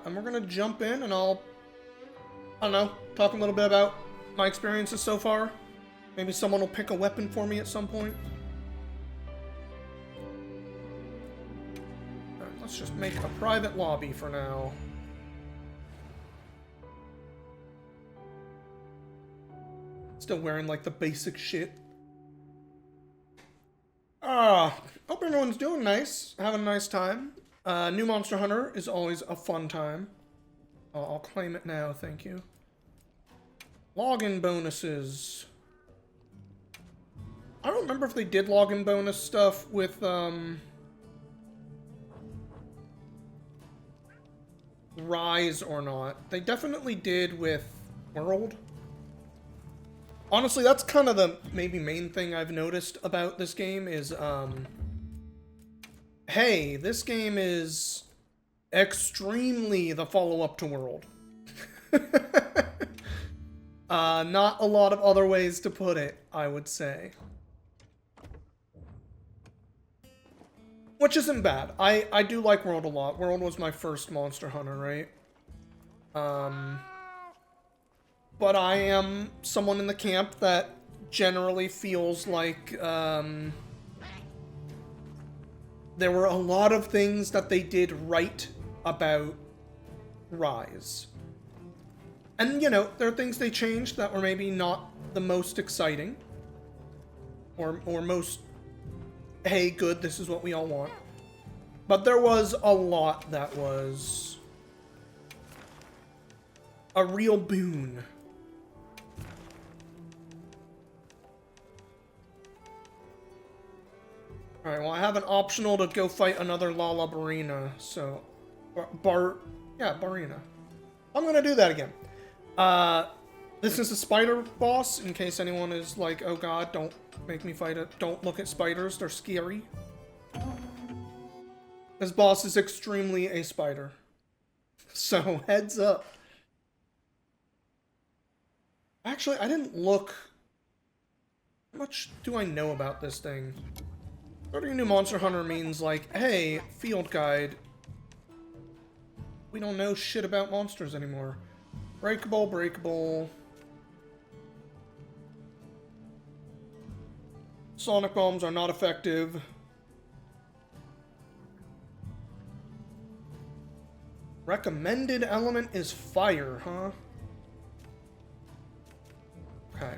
And we're gonna jump in and I don't know, talk a little bit about my experiences so far. Maybe someone will pick a weapon for me at some point. Alright, let's just make a private lobby for now. Still wearing like the basic shit. Hope everyone's doing nice, having a nice time. New Monster Hunter is always a fun time. I'll claim it now, thank you. Login bonuses. I don't remember if they did login bonus stuff with, Rise or not. They definitely did with World. Honestly, that's kind of the maybe main thing I've noticed about this game is, hey, this game is extremely the follow-up to World. Not a lot of other ways to put it, I would say. Which isn't bad. I do like World a lot. World was my first Monster Hunter, right? But I am someone in the camp that generally feels like, there were a lot of things that they did right about Rise. And, you know, there are things they changed that were maybe not the most exciting. Or most, hey, good, this is what we all want. But there was a lot that was a real boon. Alright, well I have an optional to go fight another Lalabarina, so... Barina. I'm gonna do that again. This is a spider boss, in case anyone is like, oh god, don't make me fight it. Don't look at spiders, they're scary. This boss is extremely a spider. So, heads up. Actually, I didn't look... How much do I know about this thing? Starting a new Monster Hunter means like, hey, field guide. We don't know shit about monsters anymore. Breakable, breakable. Sonic bombs are not effective. Recommended element is fire, huh? Okay.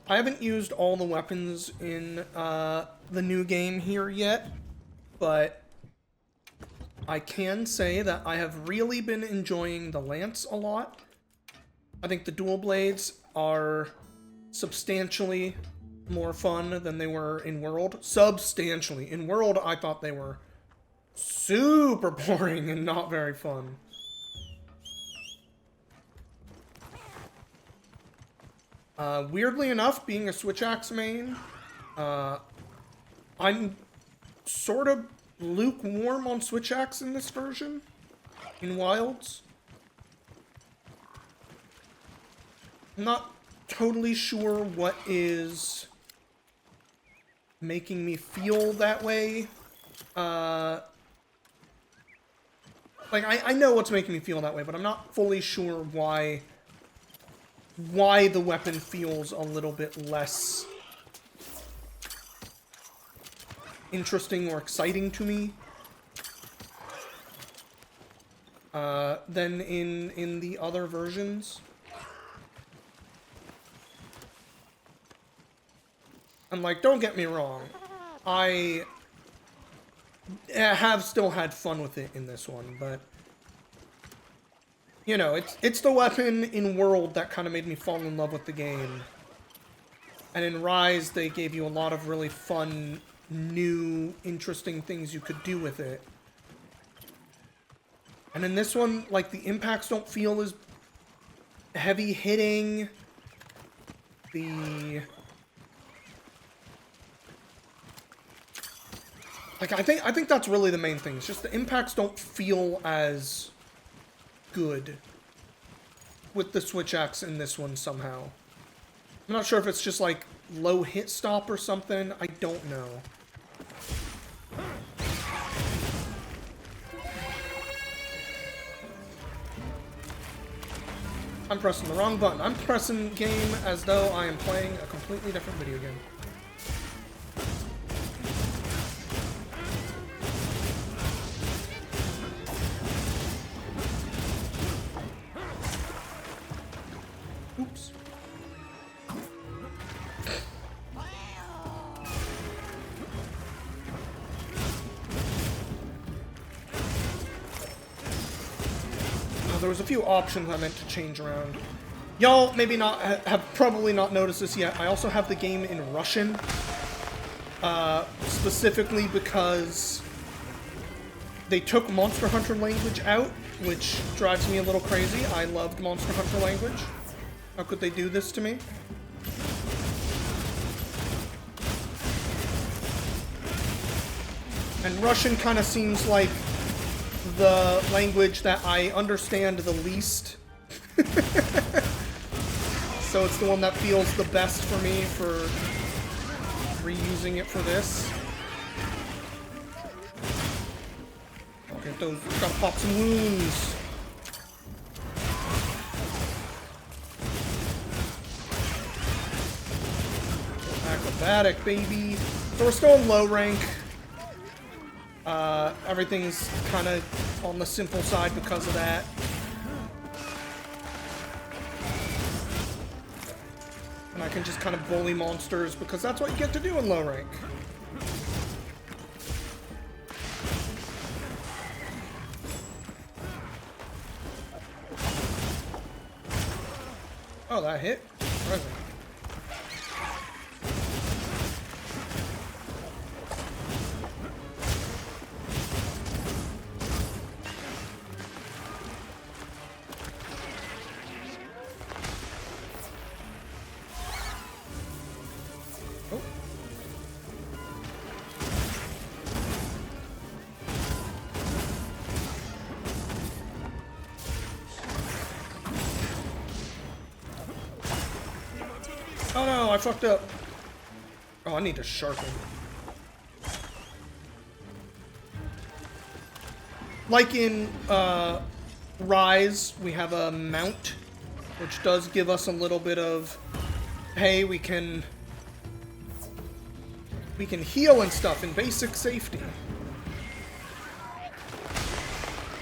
I haven't used all the weapons in the new game here yet, but I can say that I have really been enjoying the lance a lot. I think the dual blades are substantially more fun than they were in World. Substantially. In World, I thought they were super boring and not very fun. Weirdly enough, being a Switch Axe main, I'm sort of lukewarm on Switch Axe in this version, in Wilds. I'm not totally sure what is making me feel that way. Like, I know what's making me feel that way, but I'm not fully sure why the weapon feels a little bit less interesting or exciting to me than in the other versions. And like, don't get me wrong, I have still had fun with it in this one, but you know, it's the weapon in World that kind of made me fall in love with the game. And in Rise, they gave you a lot of really fun, new, interesting things you could do with it. And in this one, like, the impacts don't feel as heavy hitting. Like, I think that's really the main thing. It's just the impacts don't feel as good with the Switch Axe in this one somehow. I'm not sure if it's just like low hit stop or something. I don't know. I'm pressing the wrong button. I'm pressing game as though I am playing a completely different video game. Oops. There was a few options I meant to change around. Y'all maybe not have probably not noticed this yet. I also have the game in Russian, specifically because they took Monster Hunter language out, which drives me a little crazy. I loved Monster Hunter language. How could they do this to me? And Russian kind of seems like the language that I understand the least. So it's the one that feels the best for me for reusing it for this. Okay, those gotta pop some wounds. Acrobatic, baby. So we're still in low rank. Everything's kind of on the simple side because of that. And I can just kind of bully monsters because that's what you get to do in low rank. Oh, that hit? Surprising. Oh no, I fucked up. Oh, I need to sharpen. Like in Rise, we have a mount, which does give us a little bit of, hey, we can heal and stuff in basic safety.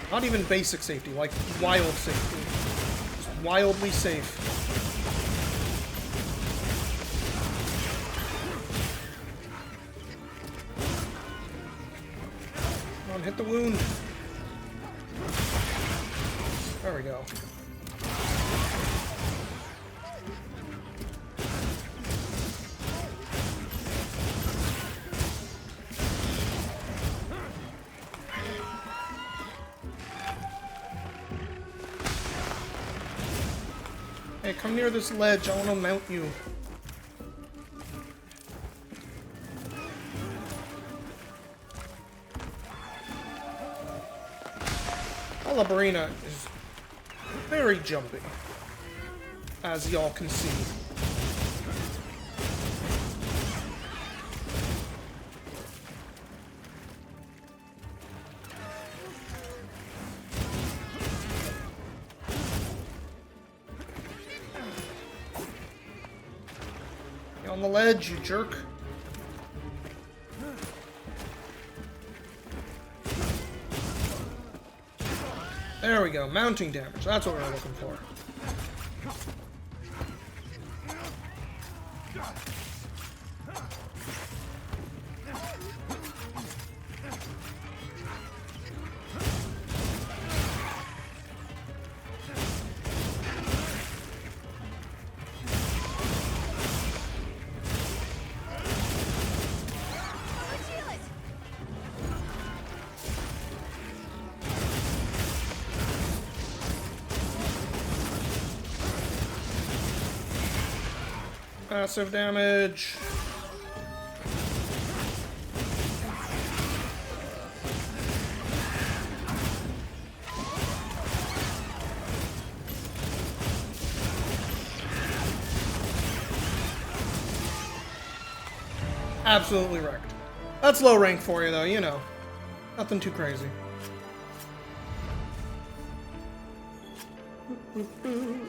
Not even basic safety, like wild safety. Just wildly safe. Hit the wound. There we go. Hey, come near this ledge. I want to mount you. Labarina is very jumpy, as y'all can see. You're on the ledge, you jerk. There we go, mounting damage. That's what we're looking for. Massive damage. Absolutely wrecked. That's low rank for you, though, you know. Nothing too crazy.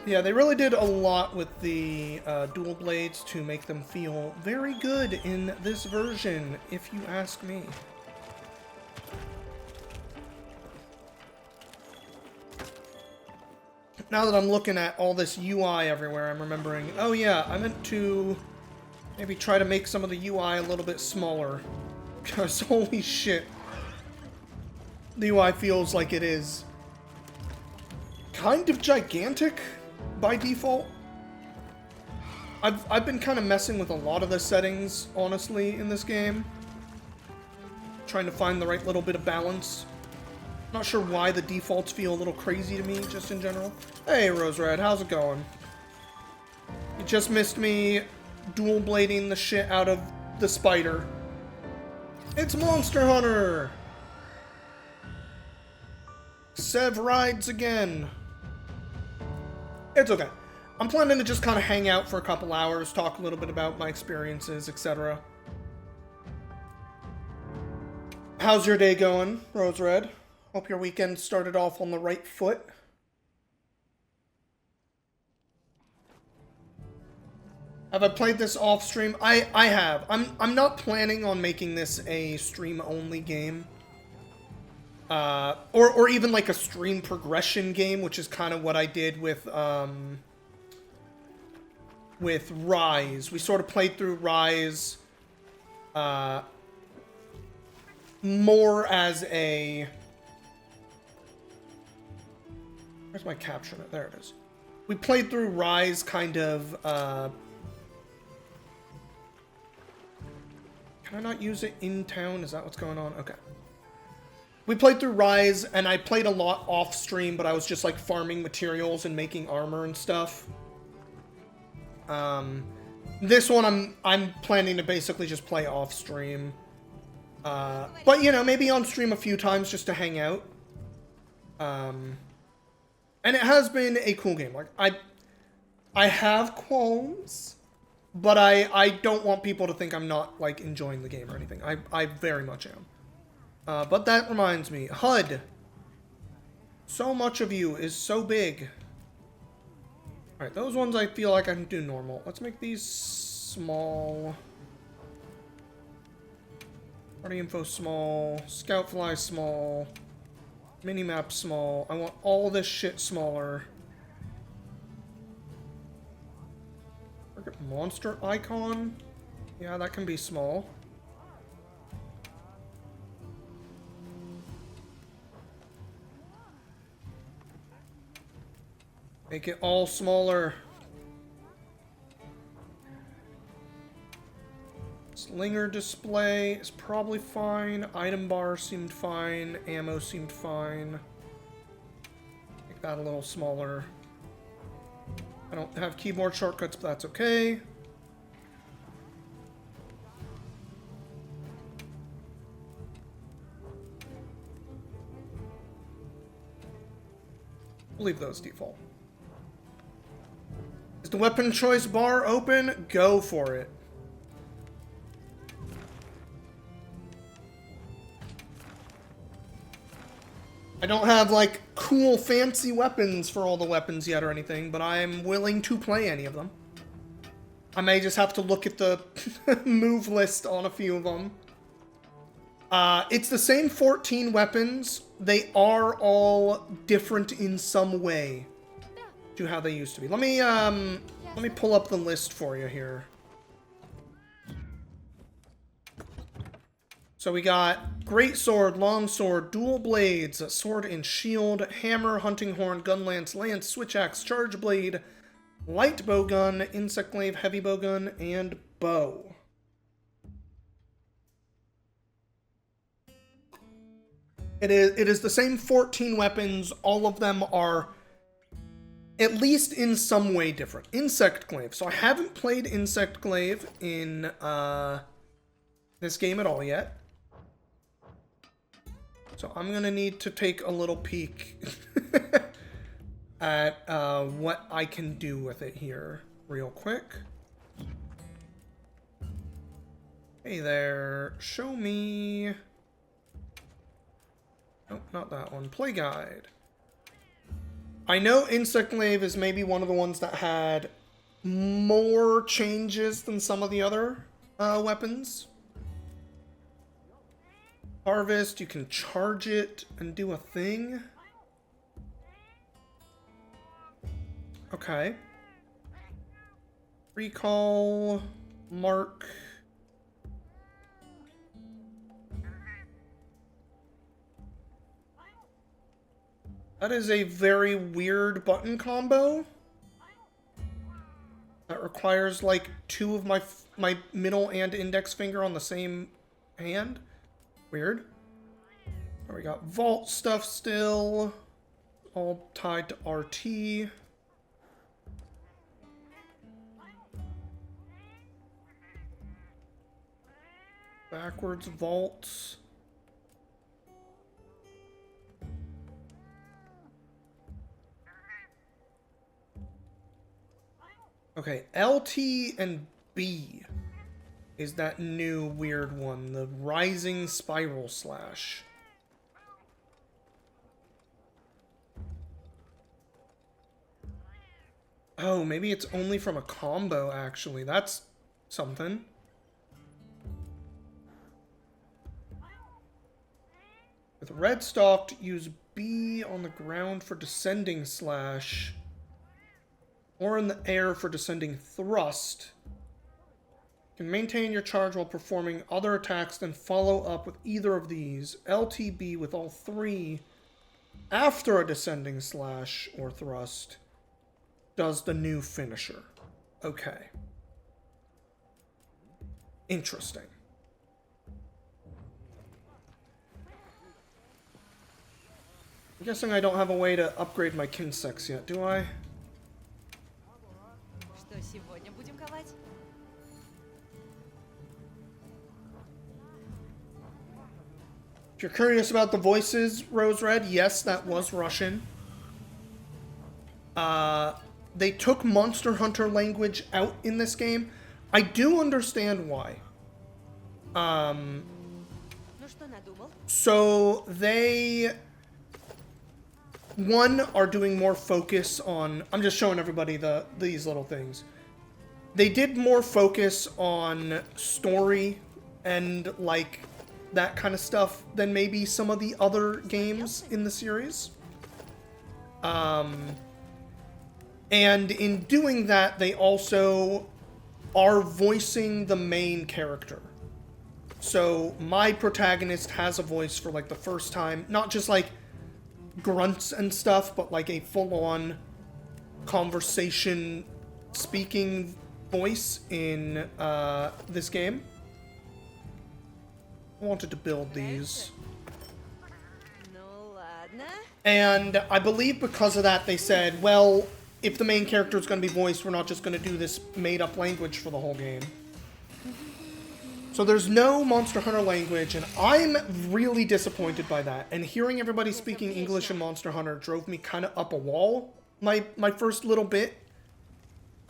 Yeah, they really did a lot with the dual blades to make them feel very good in this version, if you ask me. Now that I'm looking at all this UI everywhere, I'm remembering, oh yeah, I meant to maybe try to make some of the UI a little bit smaller. Because holy shit, the UI feels like it is kind of gigantic by default. I've been kind of messing with a lot of the settings, honestly, in this game. Trying to find the right little bit of balance. Not sure why the defaults feel a little crazy to me, just in general. Hey, Rose Red, how's it going? You just missed me dual blading the shit out of the spider. It's Monster Hunter! Sev rides again. It's okay. I'm planning to just kind of hang out for a couple hours, talk a little bit about my experiences, etc. How's your day going, Rose Red? Hope your weekend started off on the right foot. Have I played this off stream? I have. I'm not planning on making this a stream only game. Or even like a stream progression game, which is kind of what I did with Rise. We sort of played through Rise more as a... Where's my capture? There it is. We played through Rise kind of... Can I not use it in town? Is that what's going on? Okay. We played through Rise, and I played a lot off stream, but I was just like farming materials and making armor and stuff. This one I'm planning to basically just play off stream. But you know, maybe on stream a few times just to hang out. And it has been a cool game. Like I have qualms, but I don't want people to think I'm not like enjoying the game or anything. I very much am. But that reminds me, HUD. So much of you is so big. Alright, those ones I feel like I can do normal. Let's make these small. Party info small. Scout fly small. Minimap small. I want all this shit smaller. Monster icon. Yeah, that can be small. Make it all smaller. Slinger display is probably fine. Item bar seemed fine. Ammo seemed fine. Make that a little smaller. I don't have keyboard shortcuts, but that's okay. We'll leave those default. Is the weapon choice bar open? Go for it. I don't have, like, cool, fancy weapons for all the weapons yet or anything, but I'm willing to play any of them. I may just have to look at the move list on a few of them. It's the same 14 weapons. They are all different in some way to how they used to be. Let me pull up the list for you here. So we got Great Sword, Long Sword, Dual Blades, Sword and Shield, Hammer, Hunting Horn, Gun Lance, Lance, Switch Axe, Charge Blade, Light Bowgun, Insect Glaive, Heavy Bowgun, and Bow. It is the same 14 weapons. All of them are at least in some way different. Insect Glaive. So I haven't played Insect Glaive in this game at all yet. So I'm going to need to take a little peek at what I can do with it here real quick. Hey there, show me... Nope, not that one. Play guide. I know Insect Glaive is maybe one of the ones that had more changes than some of the other weapons. Harvest, you can charge it and do a thing. Okay. Recall, mark. That is a very weird button combo. That requires like two of my middle and index finger on the same hand. Weird. There we got vault stuff still. All tied to RT. Backwards vaults. Okay, LT and B is that new weird one, the Rising Spiral Slash. Oh, maybe it's only from a combo, actually. That's something. With Red Stalked, use B on the ground for Descending Slash, or in the air for Descending Thrust. You can maintain your charge while performing other attacks, then follow up with either of these. LTB with all three after a Descending Slash or Thrust does the new finisher. Okay. Interesting. I'm guessing I don't have a way to upgrade my Kinsex yet, do I? Что сегодня будем ковать? If you're curious about the voices, Rose Red, yes, that was Russian. They took Monster Hunter language out in this game. I do understand why. Ну что надумал? So they... One, are doing more focus on... I'm just showing everybody these little things. They did more focus on story and, like, that kind of stuff than maybe some of the other games in the series. And in doing that, they also are voicing the main character. So my protagonist has a voice for, like, the first time. Not just, like, grunts and stuff, but like a full-on conversation speaking voice in this game. I wanted to build these. Ну ладно. And I believe because of that they said, well, if the main character is going to be voiced, we're not just going to do this made-up language for the whole game. So there's no Monster Hunter language, and I'm really disappointed by that. And hearing everybody speaking English in Monster Hunter drove me kind of up a wall my first little bit.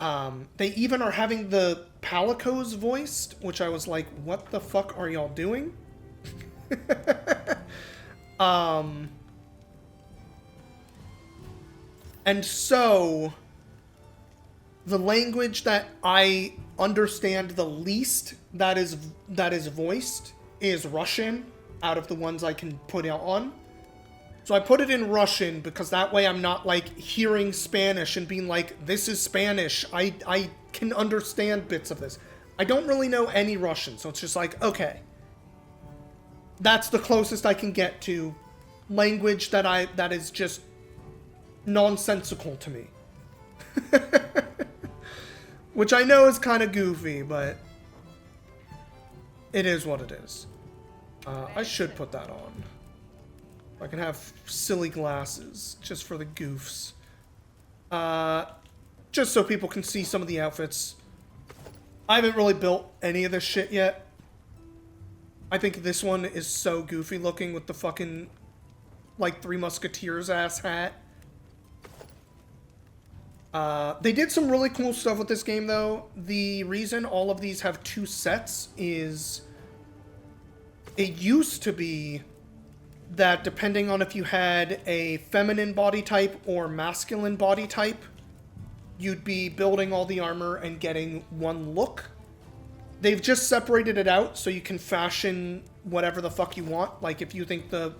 They even are having the Palicos voiced, which I was like, what the fuck are y'all doing? And so, the language that I understand the least that is voiced is Russian out of the ones I can put out on. So I put it in Russian because that way I'm not like hearing Spanish and being like, this is Spanish. I can understand bits of this. I don't really know any Russian, so it's just like, okay. That's the closest I can get to language that is just nonsensical to me. Which I know is kind of goofy, but it is what it is. I should put that on. I can have silly glasses, just for the goofs. Just so people can see some of the outfits. I haven't really built any of this shit yet. I think this one is so goofy looking with the fucking, like, Three Musketeers ass hat. They did some really cool stuff with this game, though. The reason all of these have two sets is it used to be that depending on if you had a feminine body type or masculine body type, you'd be building all the armor and getting one look. They've just separated it out so you can fashion whatever the fuck you want. Like, if you think the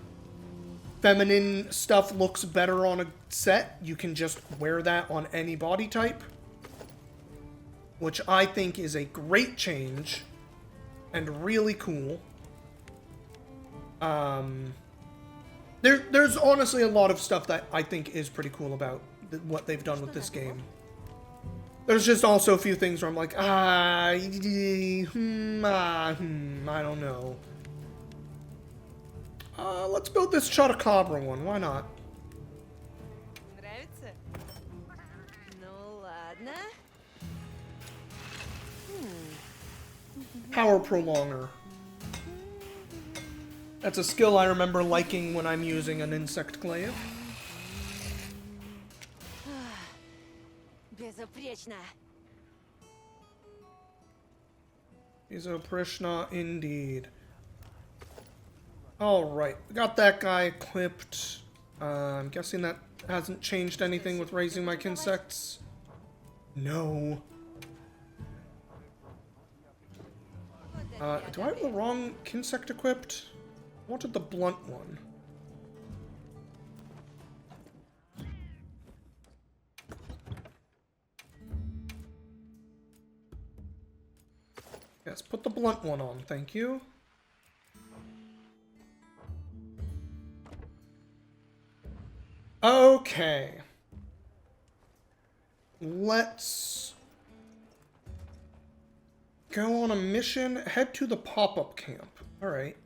feminine stuff looks better on a set, you can just wear that on any body type. Which I think is a great change and really cool. There's honestly a lot of stuff that I think is pretty cool about what they've done with this game. There's just also a few things where I'm like, I don't know. Let's build this Chotacabra one. Why not? Нравится? Ну ладно. Power Prolonger. That's a skill I remember liking when I'm using an Insect Glaive. Безупречно. Isoprishna indeed. Alright, got that guy equipped. I'm guessing that hasn't changed anything with raising my Kinsects. No. Do I have the wrong Kinsect equipped? I wanted the blunt one. Yes, put the blunt one on, thank you. Okay. Let's go on a mission. Head to the pop-up camp. Alright.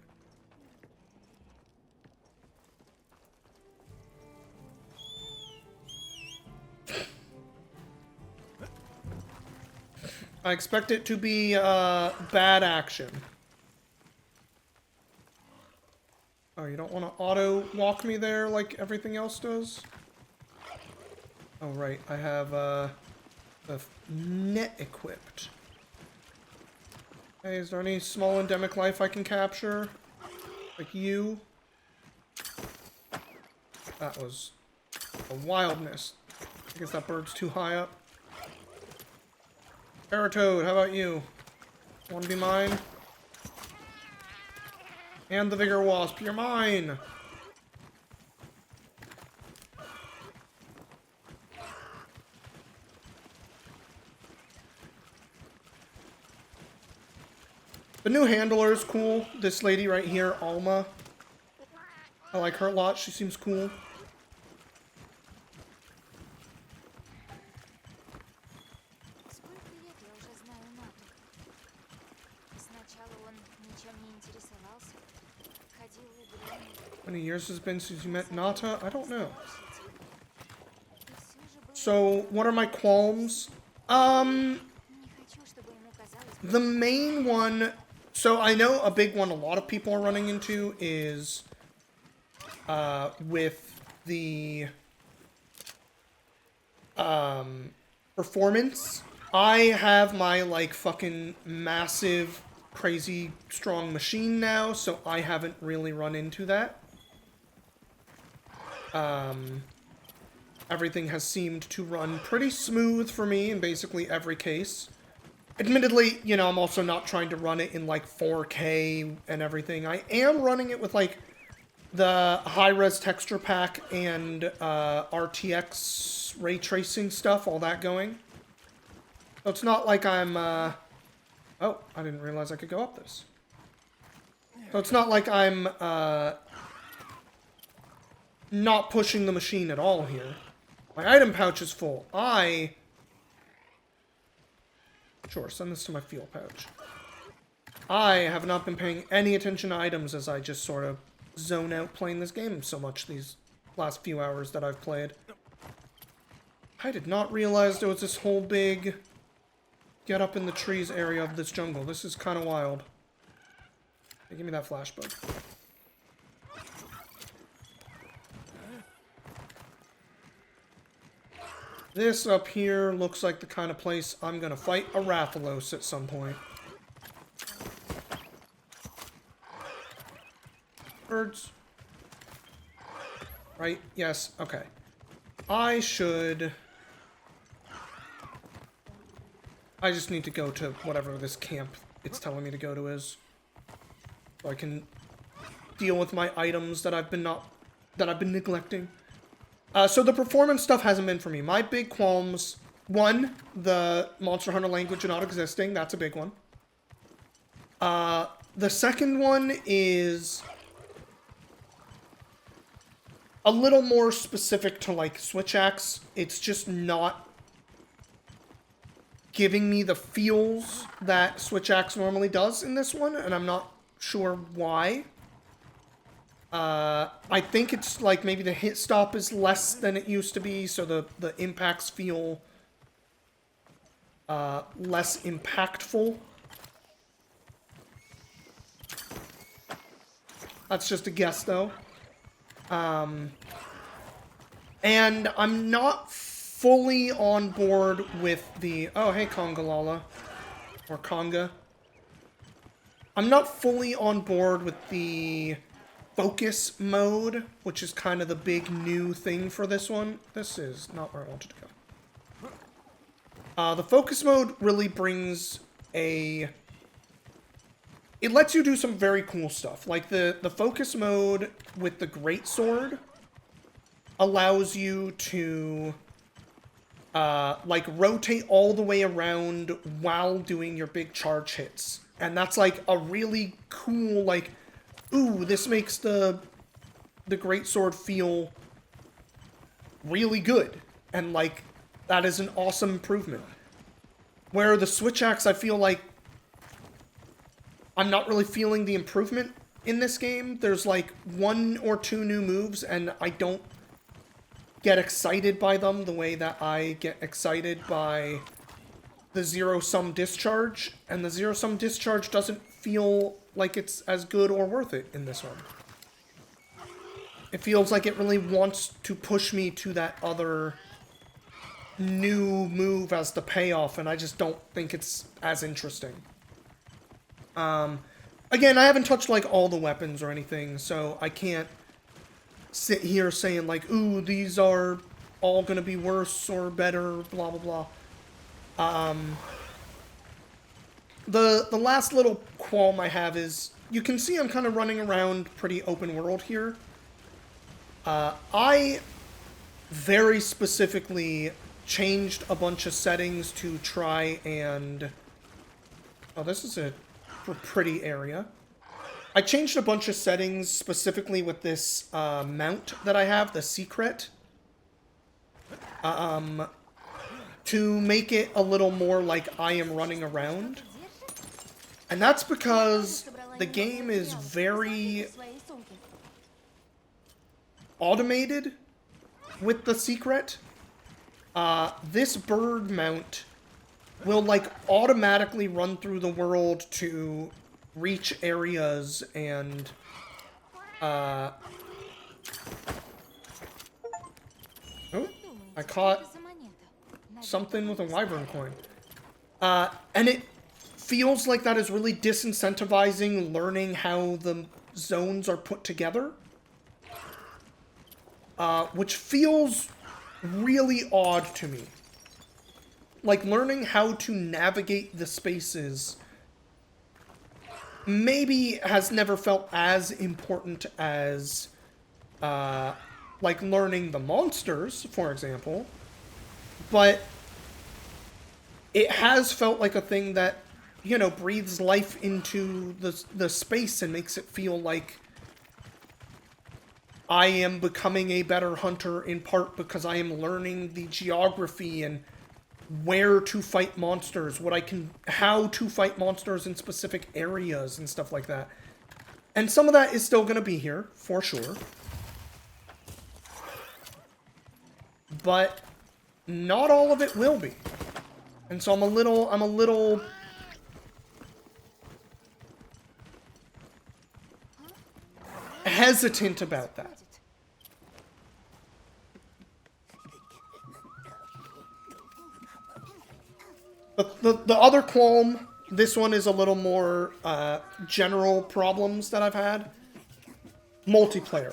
I expect it to be bad action. Oh, you don't want to auto-walk me there like everything else does? Oh, right. I have the net equipped. Hey, is there any small endemic life I can capture? Like you? That was a wildness. I guess that bird's too high up. Paratoad, how about you? Want to be mine? And the Vigor Wasp, you're mine! The new handler is cool. This lady right here, Alma. I like her a lot. She seems cool. Сколько лет я уже знаю Нату. Сначала он ничем не интересовался. Ходил и гулял. How many years has it been since you met Nata? I don't know. И все же было... So, what are my qualms? Не хочу, чтобы ему казалось... The main one... So, I know a big one a lot of people are running into is... with the... performance. I have my, like, fucking massive, crazy, strong machine now, so I haven't really run into that. Everything has seemed to run pretty smooth for me in basically every case. Admittedly, you know, I'm also not trying to run it in, like, 4K and everything. I am running it with, like, the high-res texture pack and RTX ray tracing stuff, all that going. So it's not like I'm, oh, I didn't realize I could go up this. So it's not like I'm, not pushing the machine at all here. My item pouch is full. Sure, send this to my fuel pouch. I have not been paying any attention to items as I just sort of zone out playing this game so much these last few hours that I've played. I did not realize there was this whole big get up in the trees area of this jungle. This is kind of wild. Hey, give me that flashbug. This up here looks like the kind of place I'm gonna fight a Rathalos at some point. Birds. Right? Yes. Okay. I should... I just need to go to whatever this camp it's telling me to go to is. So I can deal with my items that I've been neglecting. So the performance stuff hasn't been for me. My big qualms... One, the Monster Hunter language not existing. That's a big one. The second one is a little more specific to, like, Switch Axe. It's just not giving me the feels that Switch Axe normally does in this one, and I'm not sure why. I think it's, like, maybe the hit stop is less than it used to be, so the impacts feel less impactful. That's just a guess, though. And I'm not fully on board with the... Oh, hey, Congalala. Or Conga. I'm not fully on board with the focus mode, which is kind of the big new thing for this one. This is not where I wanted to go. The focus mode really brings a... It lets you do some very cool stuff. Like, the focus mode with the greatsword allows you to, like, rotate all the way around while doing your big charge hits. And that's, like, a really cool, like, ooh, this makes the greatsword feel really good. And, like, that is an awesome improvement. Where the Switch Axe, I feel like I'm not really feeling the improvement in this game. There's like 1 or 2 new moves, and I don't get excited by them the way that I get excited by the zero-sum discharge. And the zero-sum discharge doesn't feel like it's as good or worth it in this one. It feels like it really wants to push me to that other new move as the payoff, and I just don't think it's as interesting. Again, I haven't touched, like, all the weapons or anything, so I can't sit here saying, like, ooh, these are all gonna be worse or better, blah, blah, blah. The last little qualm I have is, you can see I'm kind of running around pretty open world here. I very specifically changed a bunch of settings to try and... Oh, this is a pretty area. I changed a bunch of settings specifically with this mount that I have, the secret, to make it a little more like I am running around. And that's because the game is very automated with the secret. This bird mount will, like, automatically run through the world to reach areas and, Oh, I caught something with a wyvern coin. And it feels like that is really disincentivizing learning how the zones are put together. Which feels really odd to me. Like, learning how to navigate the spaces maybe has never felt as important as, like, learning the monsters, for example. But it has felt like a thing that, you know, breathes life into the space and makes it feel like I am becoming a better hunter, in part because I am learning the geography and where to fight monsters, how to fight monsters in specific areas and stuff like that. And some of that is still going to be here, for sure. But not all of it will be. And so I'm a little hesitant about that. The other qualm, this one is a little more general problems that I've had. Multiplayer.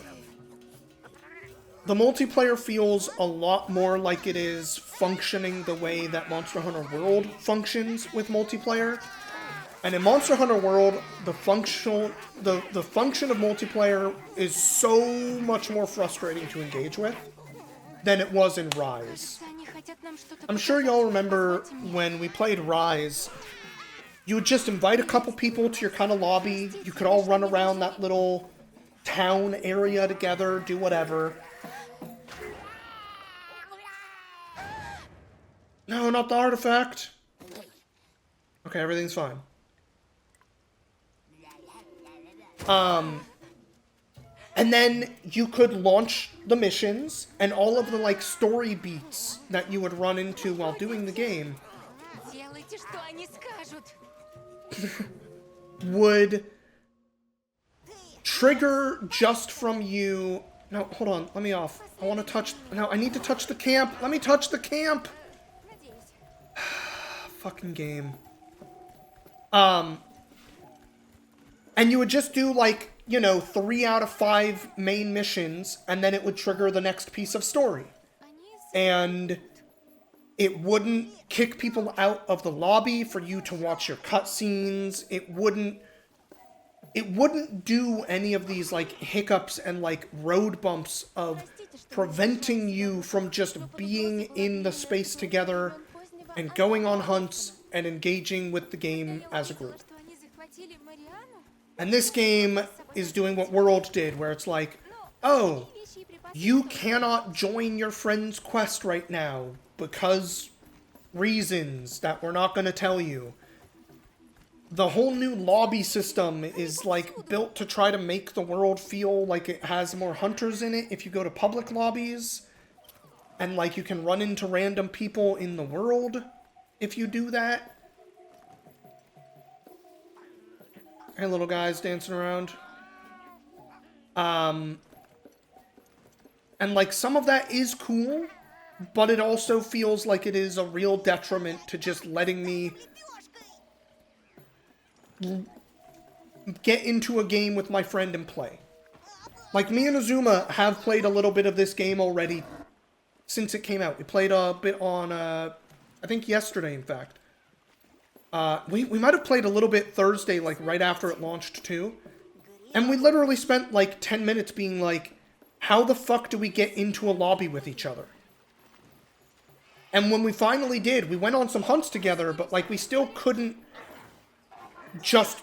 the multiplayer feels a lot more like it is functioning the way that Monster Hunter World functions with multiplayer. And in Monster Hunter World, the function of multiplayer is so much more frustrating to engage with than it was in Rise. Они хотят нам что-то I'm sure y'all remember when we played Rise, you would just invite a couple people to your kind of lobby. You could all run around that little town area together, do whatever. No, not the artifact. Okay, everything's fine. And then you could launch the missions and all of the, like, story beats that you would run into while doing the game делайте, что они скажут. would trigger just from you. No, hold on, let me off. I want to touch. No, I need to touch the camp. Let me touch the camp. Надеюсь. Fucking game. And you would just do, like, you know, 3 out of 5 main missions, and then it would trigger the next piece of story. Они And it wouldn't kick people out of the lobby for you to watch your cutscenes. It wouldn't do any of these, like, hiccups and, like, road bumps of preventing you from just being in the space together and going on hunts and engaging with the game as a group. что они захватили Мариану? And this game is doing what World did, where it's like, oh, Вещи и припасы. you cannot join your friend's quest right now because reasons that we're not going to tell you. The whole new lobby system is, like, built to try to make the world feel like it has more hunters in it if you go to public lobbies. And, like, you can run into random people in the world if you do that. Hey, little guys dancing around. And, like, some of that is cool, but it also feels like it is a real detriment to just letting me get into a game with my friend and play. Like, me and Azuma have played a little bit of this game already since it came out. We played a bit on, I think yesterday, in fact. We might have played a little bit Thursday, like, right after it launched, too. And we literally spent, like, 10 minutes being like, how the fuck do we get into a lobby with each other? And when we finally did, we went on some hunts together, but, like, we still couldn't just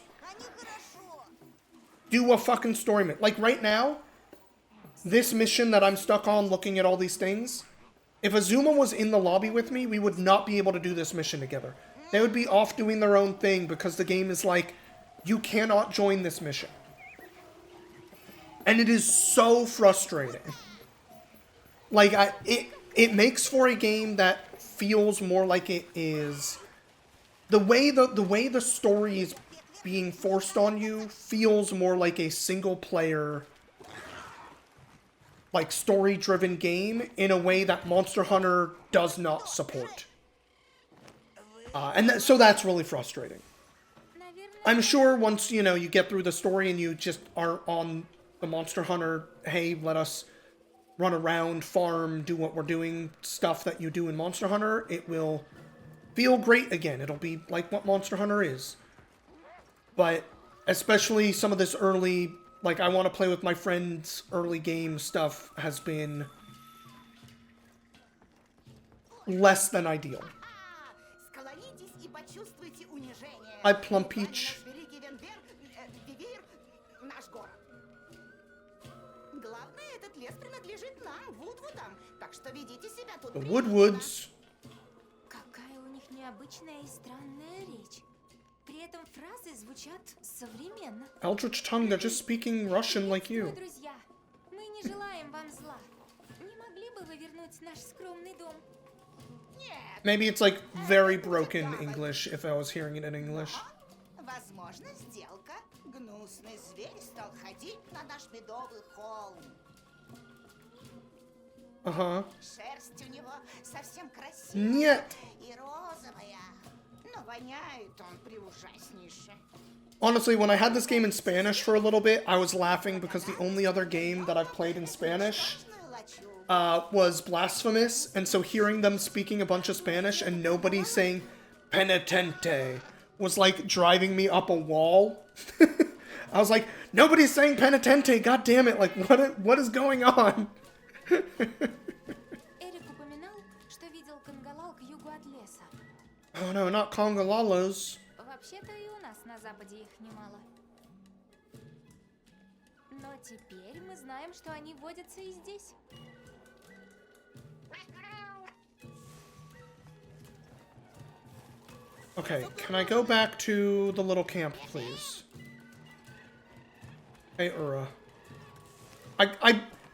do a fucking story mission. Like, right now, this mission that I'm stuck on looking at all these things, if Azuma was in the lobby with me, we would not be able to do this mission together. They would be off doing their own thing because the game is like, you cannot join this mission. And it is so frustrating. Like, it makes for a game that feels more like it is. The way the story is being forced on you feels more like a single player, like, story-driven game in a way that Monster Hunter does not support. So that's really frustrating. I'm sure once, you know, you get through the story and you just aren't on the Monster Hunter, hey, let us run around, farm, do what we're doing, stuff that you do in Monster Hunter, it will feel great again. It'll be like what Monster Hunter is. But especially some of this early, like, I want to play with my friends early game stuff has been less than ideal. Hi, Plum Peach. The Woodwoods. Какая у них необычная и странная речь. При этом фразы звучат современно. Eldritch tongue, they're just speaking Russian like you. Друзья, мы не желаем вам зла. Не могли бы вы вернуть наш скромный дом? Maybe it's like very broken English if I was hearing it in English. Возможно, сделка. Гнусный зверь стал ходить на наш медовый холм. Uh-huh. Шерсть у него совсем красивая Нет. и розовая, но воняет он преужаснейше. Honestly, when I had this game in Spanish for a little bit, I was laughing because the only other game that I've played in Spanish Страшную лачугу. was blasphemous, and so hearing them speaking a bunch of Spanish and nobody saying penitente was like driving me up a wall. I was like, nobody's saying penitente, god damn it, like what is going on? Эрик упоминал, что видел кангалал к югу от леса. Oh no, not Congolalos. Вообще-то и у нас на западе их немало. Но теперь мы знаем, что они водятся и здесь. Okay, can I go back to the little camp, please? Hey, Ura.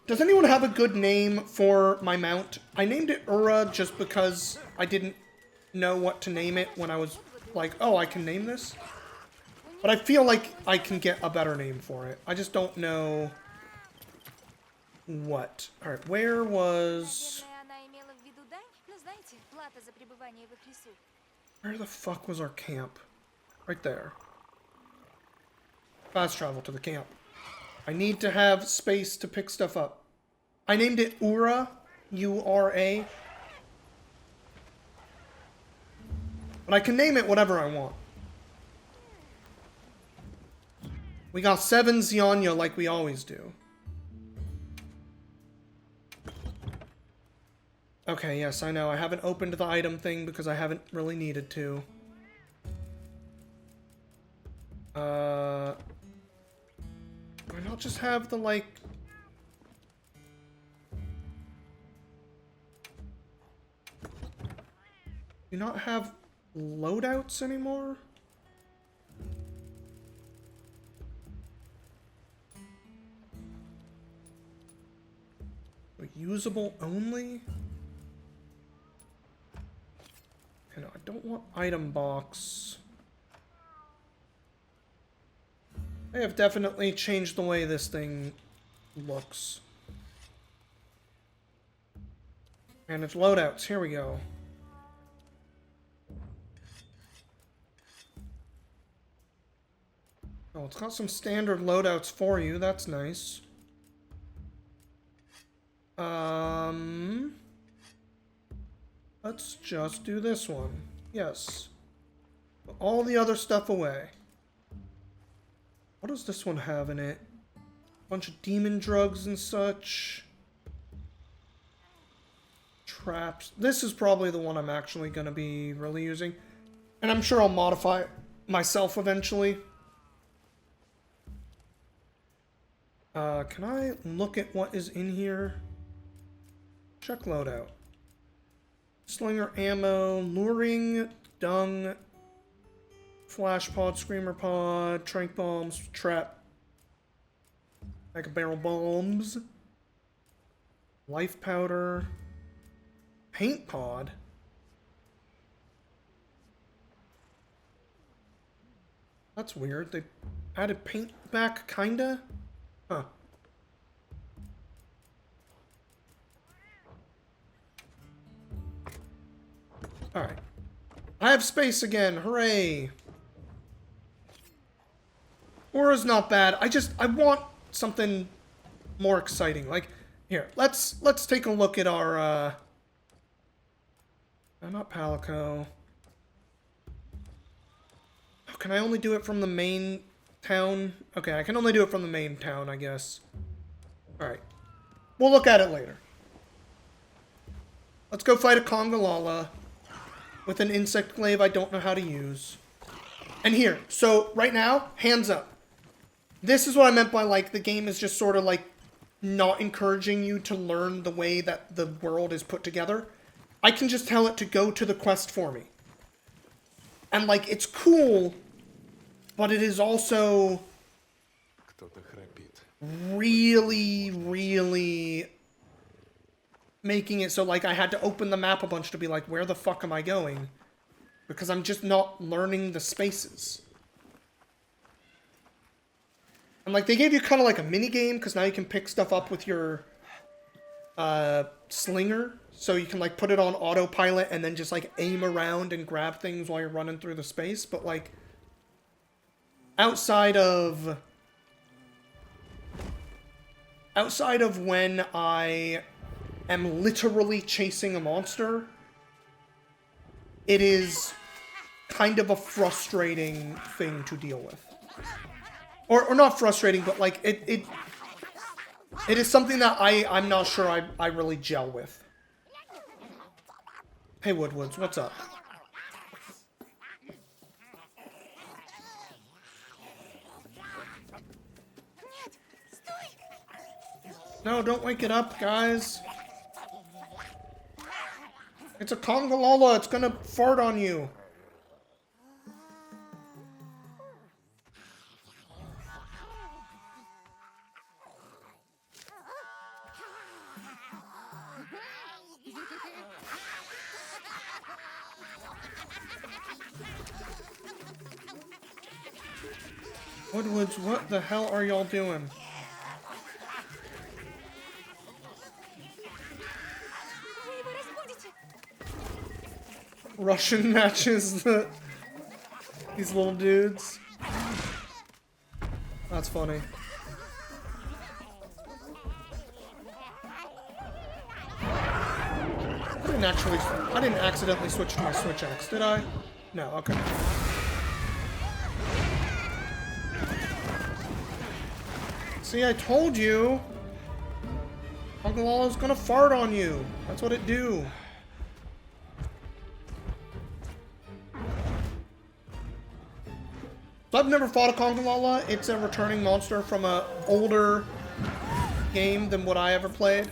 Does anyone have a good name for my mount? I named it Ura just because I didn't know what to name it when I was like, oh, I can name this? But I feel like I can get a better name for it. I just don't know what. Alright, where was... Наверное, она имела в виду дань, ну знаете, плата за пребывание в их лесу. Where the fuck was our camp? Right there. Fast travel to the camp. I need to have space to pick stuff up. I named it Ura, U-R-A. But I can name it whatever I want. We got 7 Zianya like we always do. Okay, yes, I know. I haven't opened the item thing because I haven't really needed to. Why not just have the, like... Do you not have loadouts anymore? Usable only? Okay, no, I don't want item box. They have definitely changed the way this thing looks. And it's loadouts. Here we go. Oh, it's got some standard loadouts for you. That's nice. Let's just do this one. Yes. Put all the other stuff away. What does this one have in it? Bunch of demon drugs and such. Traps. This is probably the one I'm actually going to be really using. And I'm sure I'll modify it myself eventually. Can I look at what is in here? Check loadout. Slinger ammo, luring, dung, flash pod, screamer pod, trank bombs, trap, like barrel bombs, life powder, paint pod. That's weird. They added paint back, kinda? Huh. Alright. I have space again. Hooray. Aura's not bad. I want something more exciting. Like, here, let's take a look at our, not Palico. Oh, can I only do it from the main town? Okay, I can only do it from the main town, I guess. Alright. We'll look at it later. Let's go fight a Congalala with an insect glaive I don't know how to use. And here, so right now, hands up. This is what I meant by, like, the game is just sort of, like, not encouraging you to learn the way that the world is put together. I can just tell it to go to the quest for me. And, like, it's cool, but it is also really, really making it so, like, I had to open the map a bunch to be like, where the fuck am I going? Because I'm just not learning the spaces. And, like, they gave you kind of like a mini game, because now you can pick stuff up with your slinger. So you can, like, put it on autopilot and then just, like, aim around and grab things while you're running through the space. But, like, outside of when I am literally chasing a monster, it is kind of a frustrating thing to deal with. Or not frustrating, but like it is something that I'm not sure I really gel with. Hey Woodwoods, what's up? No, don't wake it up, guys. It's a Congalala. It's gonna fart on you. Woodwoods, what the hell are y'all doing? Russian matches these little dudes. That's funny. I didn't accidentally switch to my Switch X, did I? No, okay. See, I told you! Uncle Lala's gonna fart on you. That's what it do. So I've never fought a Congalala. It's a returning monster from an older game than what I ever played.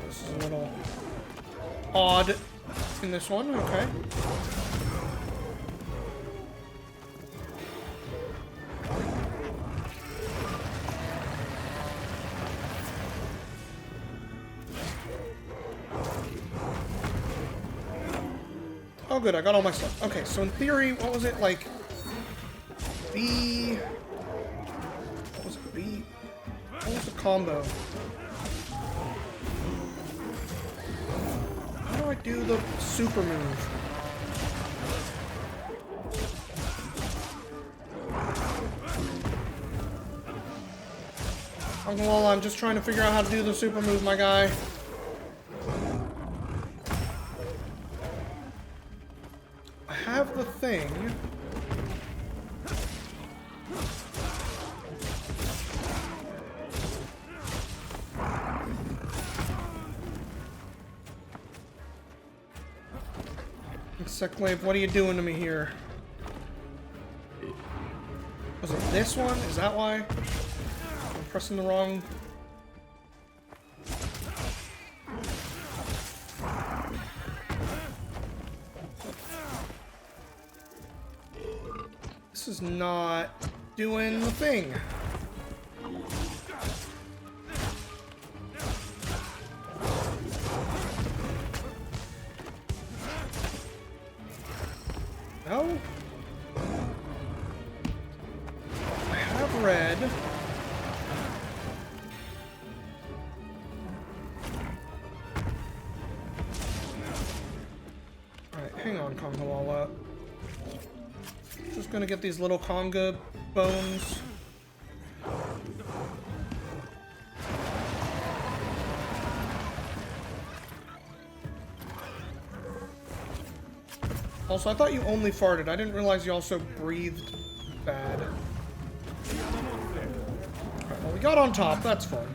This is a little odd in this one, okay. Oh good, I got all my stuff. Okay, so in theory, what was it, like, B... What was it, B? What was the combo? How do I do the super move? Well, I'm just trying to figure out how to do the super move, my guy. I have the thing. Insectglaive, what are you doing to me here? Was it this one? Is that why? I'm pressing the wrong... This is not doing the thing. No? I have red. Alright, hang on, Congalala. Just gonna get these little conga bones. Also, I thought you only farted. I didn't realize you also breathed bad. Alright, well, we got on top. That's fun.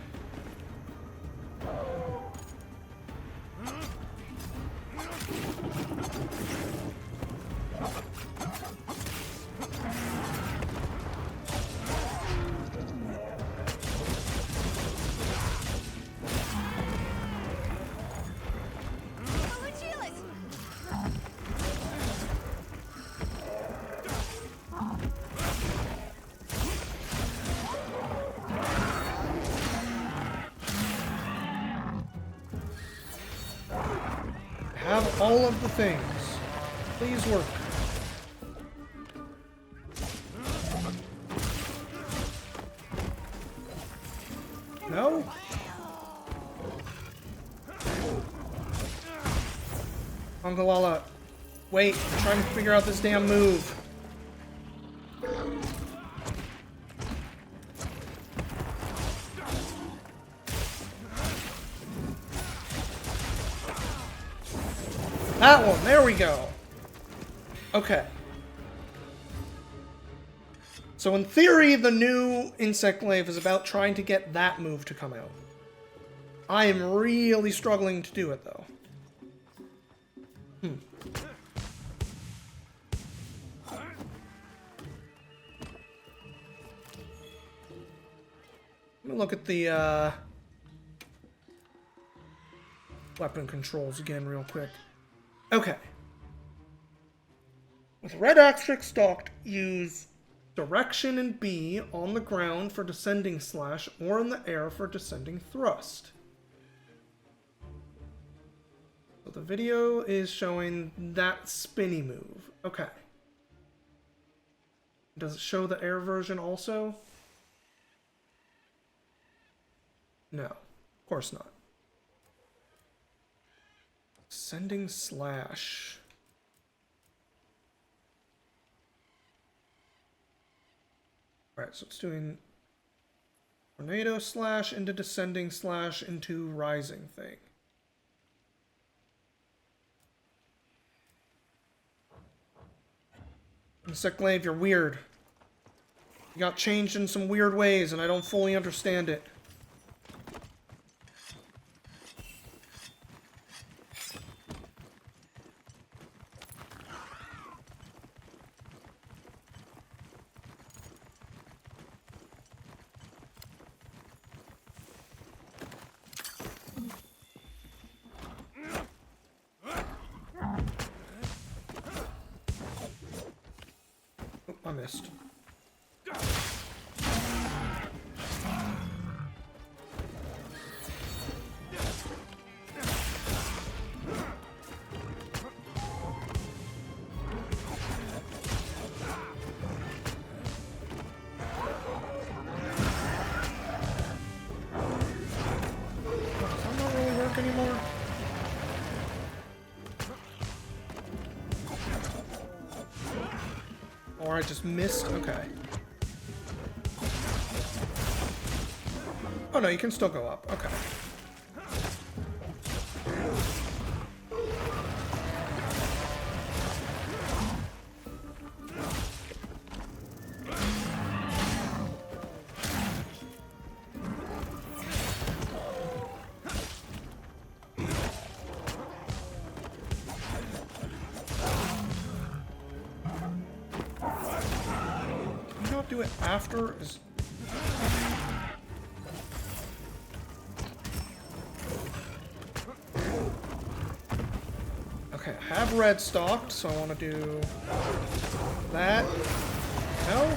Have all of the things. Please work. No? Angalala, wait, I'm trying to figure out this damn move. That one, there we go. Okay. So in theory, the new Insect Glaive is about trying to get that move to come out. I am really struggling to do it, though. Let me look at the weapon controls again real quick. Okay. With Red Astrix stocked, use Direction and B on the ground for descending slash, or in the air for descending thrust. So the video is showing that spinny move. Okay. Does it show the air version also? No, of course not. Descending slash. Alright, so it's doing tornado slash into descending slash into rising thing. Insect Glaive, you're weird. You got changed in some weird ways, and I don't fully understand it. I missed. Does that not really work anymore? Or I just missed? Okay. Oh no, you can still go up. Okay. Do it after is okay. I have red stocked, so I want to do that. No.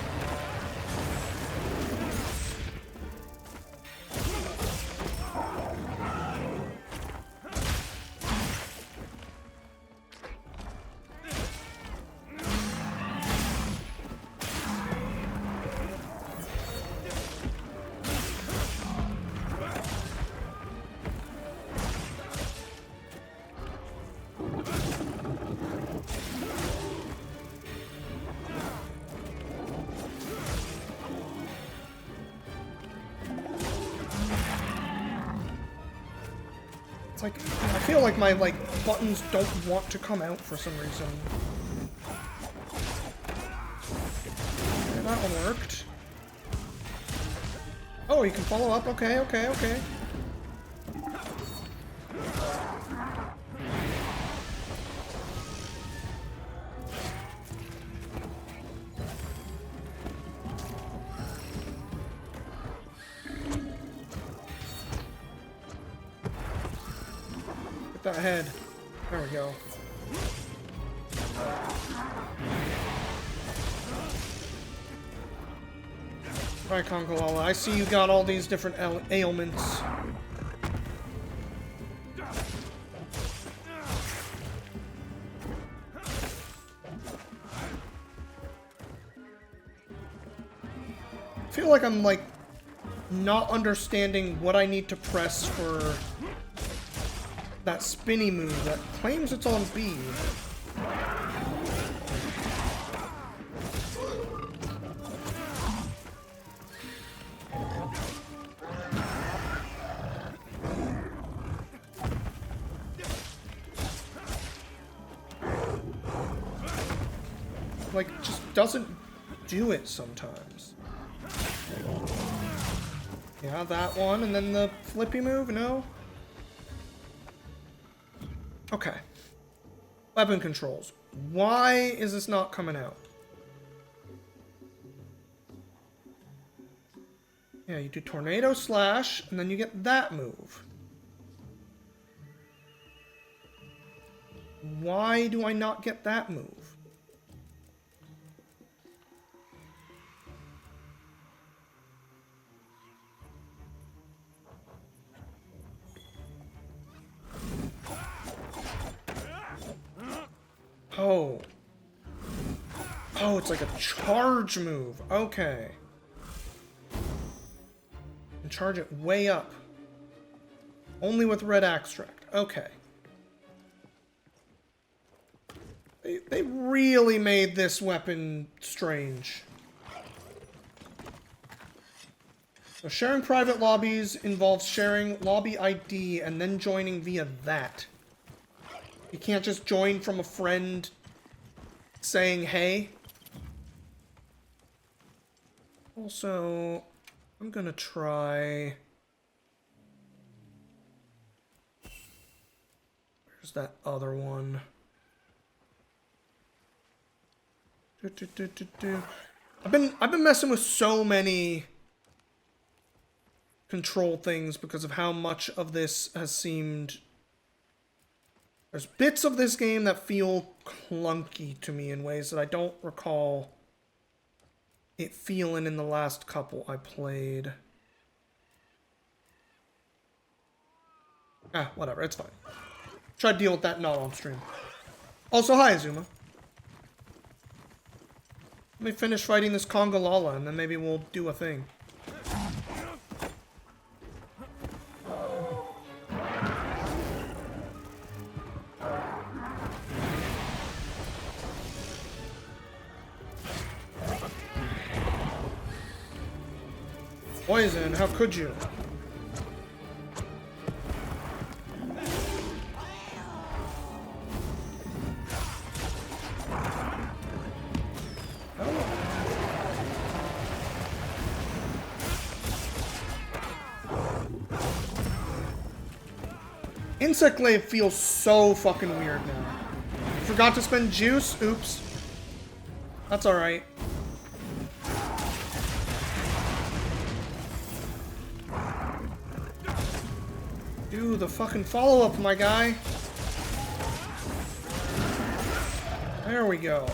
It's like, I feel like my, buttons don't want to come out for some reason. Okay, that one worked. Oh, you can follow up? Okay, okay, okay. That head. There we go. Alright, Congalala, I see you got all these different ailments. I feel like I'm, not understanding what I need to press for that spinny move that claims it's on B. Like, just doesn't do it sometimes. Yeah, that one, and then the flippy move, no? Okay. Weapon controls. Why is this not coming out? Yeah, you do tornado slash, and then you get that move. Why do I not get that move? Oh. Oh, it's like a charge move. Okay. And charge it way up. Only with red extract. Okay. They really made this weapon strange. So sharing private lobbies involves sharing lobby ID and then joining via that. You can't just join from a friend saying hey. Also, I'm gonna try... Where's that other one? I've been messing with so many control things because of how much of this has seemed... There's bits of this game that feel clunky to me in ways that I don't recall it feeling in the last couple I played. Ah, whatever, it's fine. Try to deal with that not on stream. Also, hi, Azuma. Let me finish fighting this Congalala, and then maybe we'll do a thing. Poison, how could you? Insect Glaive feels so fucking weird now. Forgot to spend juice? Oops. That's alright. Do the fucking follow-up, my guy. There we go.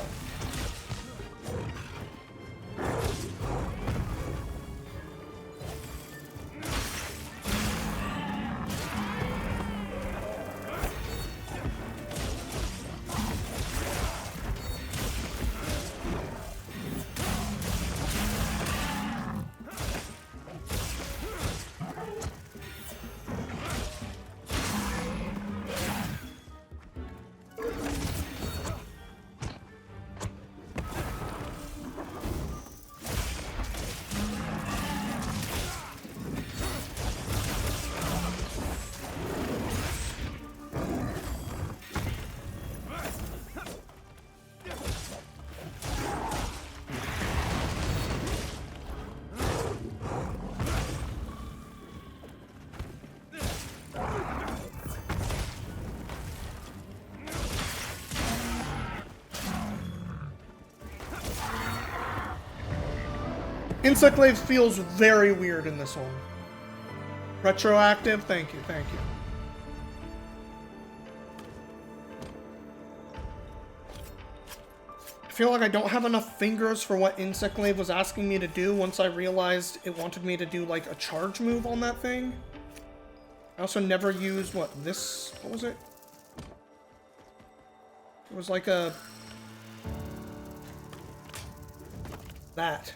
Insect Glaive feels very weird in this one. Retroactive? Thank you, thank you. I feel like I don't have enough fingers for what Insect Glaive was asking me to do once I realized it wanted me to do, like, a charge move on that thing. I also never used, what was it? It was like a... that.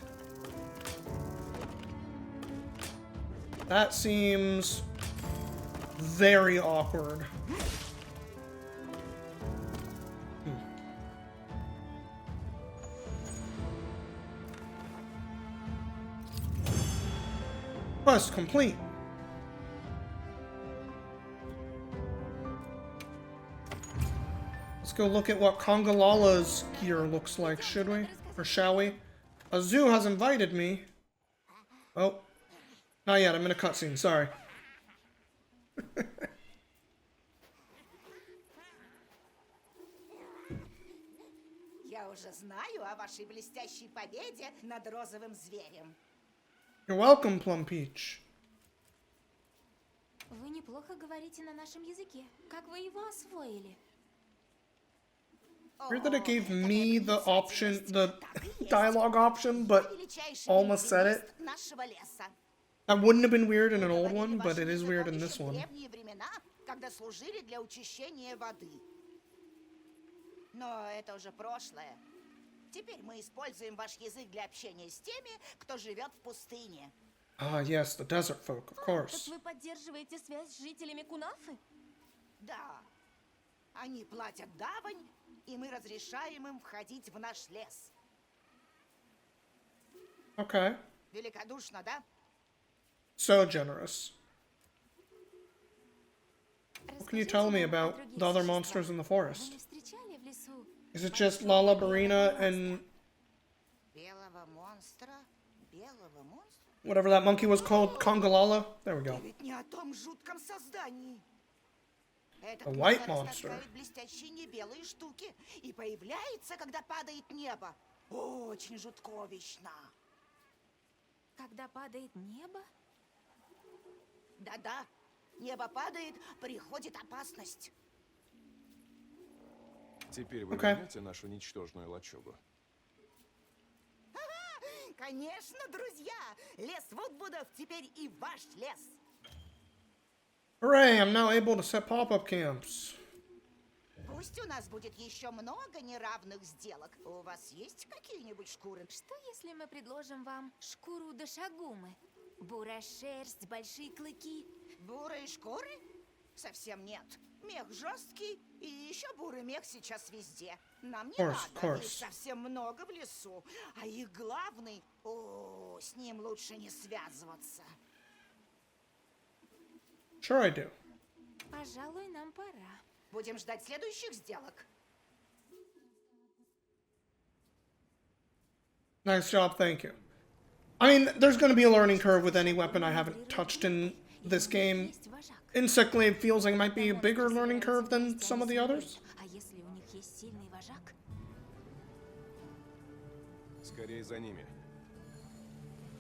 That seems very awkward. Quest complete. Let's go look at what Congalala's gear looks like, should we? Or shall we? Azu has invited me. Oh. Not yet, I'm in a cutscene, sorry. Я уже знаю о вашей блестящей победе над розовым зверем. You're welcome, Plum Peach. Вы неплохо говорите на нашем языке. Как вы его освоили? Weird that it gave me the option, the dialogue option, but almost said it. Нашего леса. That wouldn't have been weird in an old one, but it is weird in this one. Древние времена, когда служили для очищения воды. Но это уже прошлое. Теперь мы используем ваш язык для общения с теми, кто живет в пустыне. Ah, yes, the desert folk, of course. Так вы поддерживаете связь с жителями Кунафы? Да. Они платят давань, и мы разрешаем им входить в наш лес. Okay. Великодушно, да? So generous. What can you tell me about the other monsters in the forest? Вы не встречали в лесу? Is it just Lala Barina and Белого монстра? Белого монстра? whatever that monkey was called, Congalala? There we Ты go. ведь не о том жутком создании. Этот A white монстр monster. распускает блестящие небелые штуки и появляется, когда падает небо. Очень жутковищно. Когда падает небо? Да-да, небо падает, приходит опасность. Теперь вы Окей. вернете нашу ничтожную лачугу? Конечно, друзья! Лес Вудвудов теперь и ваш лес. Hooray, I'm now able to set pop-up camps. Пусть у нас будет еще много неравных сделок. У вас есть какие-нибудь шкуры? Что если мы предложим вам шкуру дошагумы? Бурая шерсть, большие клыки. Бурые шкуры? Совсем нет. Мех жесткий, и еще бурый мех сейчас везде. Нам не Course, надо, их course. совсем много в лесу. А их главный, с ним лучше не связываться. Sure I do. Пожалуй, нам пора. Будем ждать следующих сделок. Nice job, thank you. I mean, there's going to be a learning curve with any weapon I haven't touched in this game. Есть вожак. Insect feels like it might be a bigger learning curve than some of the others. А если у них есть сильный вожак? Скорее за ними.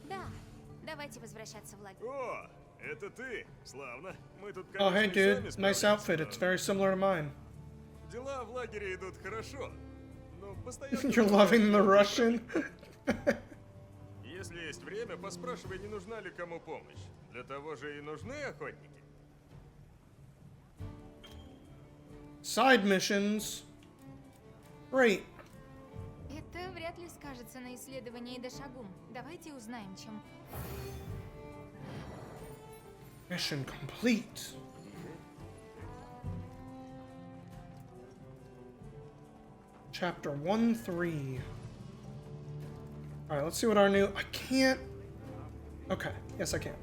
Да. Давайте возвращаться в лагерь. О, это ты. Славно. Мы тут, Oh, конечно, hey и dude, сами nice справляемся, outfit. It's very similar to mine. но дела в лагере идут хорошо. Но постоянно... You're loving the Russian? Если есть время, поспрашивай, не нужна ли кому помощь. Для того же и нужны охотники. Side missions. Great. Это вряд ли скажется на исследовании дошагум. Давайте узнаем, чем. Mission complete. Chapter 1-3. Alright, let's see what our new... I can't... Okay, yes I can.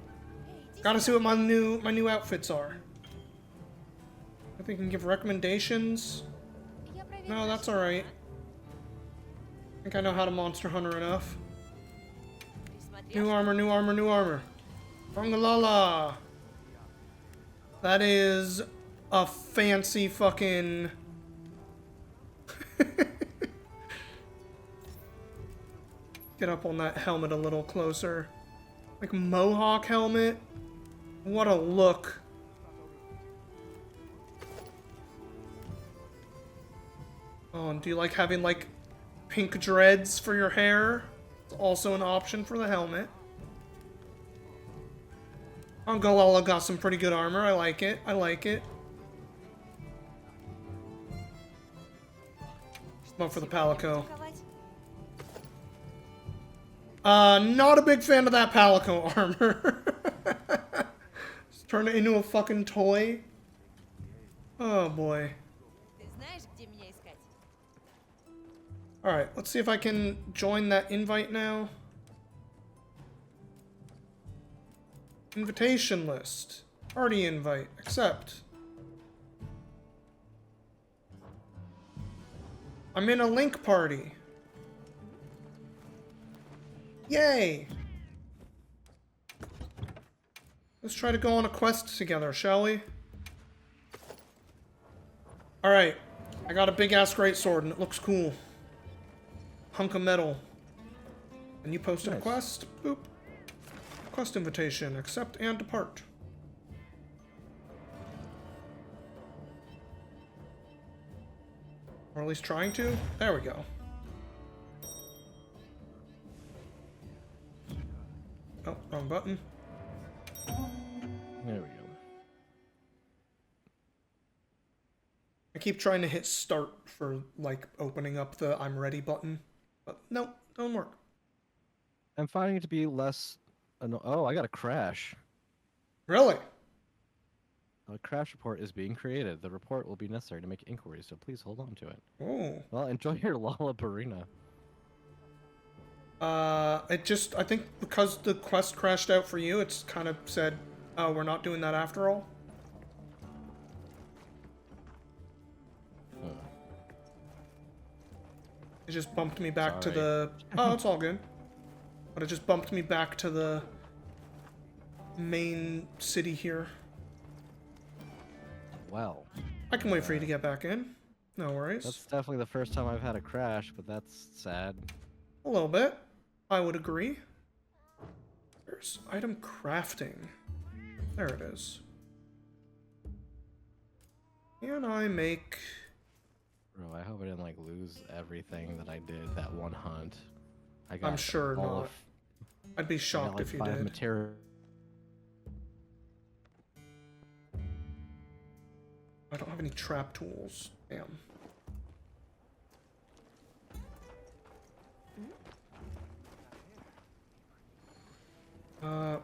Gotta see what my new outfits are. If we can give recommendations. Я проверю. No, that's alright. I think I know how to Monster Hunter enough. New armor, new armor, new armor. Bangalala. That is a fancy fucking... Get up on that helmet a little closer. Like Mohawk helmet. What a look. Oh, and do you like having like pink dreads for your hair? It's also an option for the helmet. Angalala got some pretty good armor. I like it. I like it. Vote for the Palico. Not a big fan of that Palico armor. Turn it into a fucking toy? Oh boy. Ты знаешь, где меня искать? Alright, let's see if I can join that invite now. Invitation list. Party invite. Accept. I'm in a link party. Yay! Let's try to go on a quest together, shall we? Alright. I got a big ass greatsword and it looks cool. Hunk of metal. And you posted a Nice. quest? Boop. Quest invitation. Accept and depart. Or at least trying to? There we go. Oh, wrong button. There we go. I keep trying to hit start for, like, opening up the I'm ready button. But nope, don't work. I'm finding it to be less. Oh, I got a crash. Really? A crash report is being created. The report will be necessary to make inquiries, so please hold on to it. Oh. Well, enjoy your Lollabarina. I think because the quest crashed out for you, it's kind of said, oh, we're not doing that after all. It just bumped me back to Sorry. the... Oh, it's all good. But it just bumped me back to the main city here. Well, I can wait for you to get back in. No worries. that's definitely the first time I've had a crash, but that's sad. A little bit. I would agree. There's item crafting. There it is. Can I make... Bro, I hope I didn't like lose everything that I did that one hunt. I got I'm sure all not. of- I'd be I got, shocked like, if you 5 did. material. I don't have any trap tools. Damn.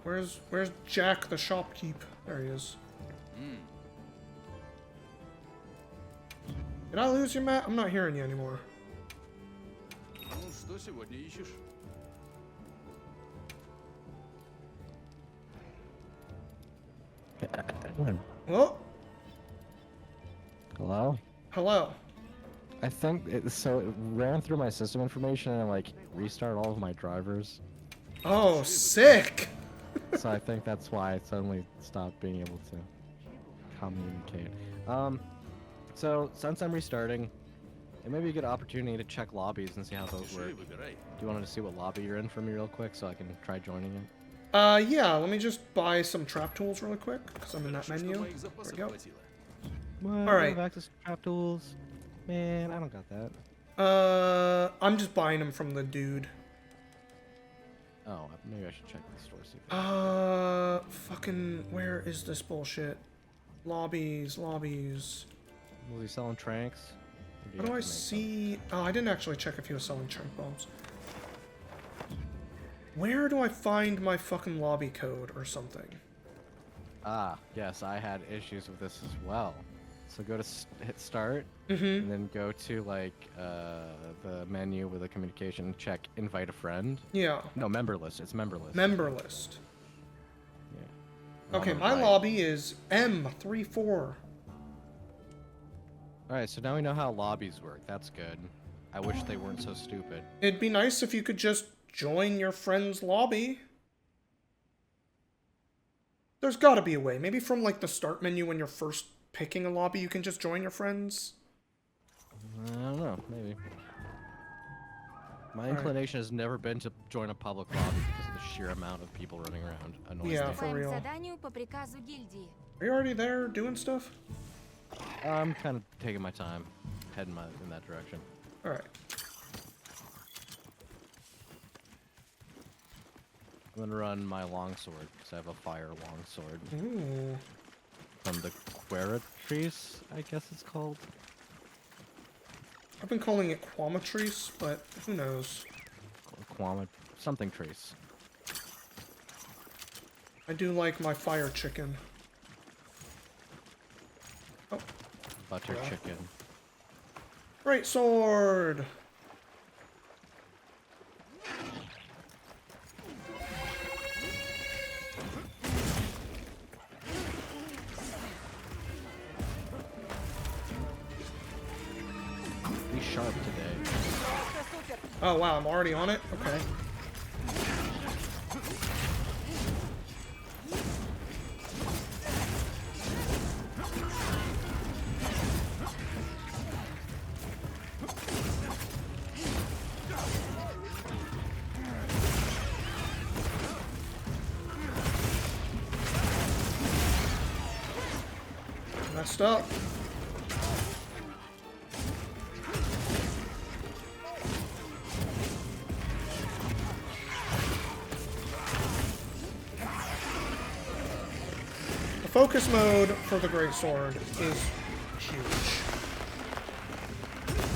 Where's Jack the shopkeep? There he is. Did I lose your map? I'm not hearing you anymore. Ну, что сегодня ищешь? Oh, Hello? hello. I think so. It ran through my system information and like restart all of my drivers. Oh, sick. So I think that's why it suddenly stopped being able to communicate. So since I'm restarting, it may be a good opportunity to check lobbies and see how those work. Do you want to see what lobby you're in for me real quick so I can try joining it? Yeah, let me just buy some trap tools really quick, because I'm in that menu. There we go. What? All You right. have access to trap tools? Man, I don't got that. I'm just buying them from the dude. Oh, maybe I should check the store. See if Fucking, where is this bullshit? Lobbies. was he selling tranks? Or How you do I have to make some? see? Oh, I didn't actually check if he was selling chunk bombs. Where do I find my fucking lobby code or something? Ah, yes, I had issues with this as well. So go to hit start, Mm-hmm. and then go to like the menu with the communication. Check invite a friend. Yeah. No, member list. It's member list. Member list. Not Okay, my invite. lobby is M34. All right, so now we know how lobbies work. That's good. I wish they weren't so stupid. It'd be nice if you could just join your friend's lobby. There's gotta be a way. Maybe from like the start menu when you're first picking a lobby, you can just join your friends. I don't know, maybe. My Alright. inclination has never been to join a public lobby because of the sheer amount of people running around. Annoys Yeah, me. for Приступаем real. к заданию по приказу гильдии. Are you already there doing stuff? I'm kind of taking my time, heading in that direction. Alright. I'm gonna run my longsword because I have a fire longsword Ooh. from the Queratrice, I guess it's called. I've been calling it Quamatrice, but who knows? Quama, something trace. I do like my fire chicken. Butter Yeah. chicken. Great sword. Be sharp today. Oh wow, I'm already on it? Okay. Messed up. The focus mode for the Greatsword is huge.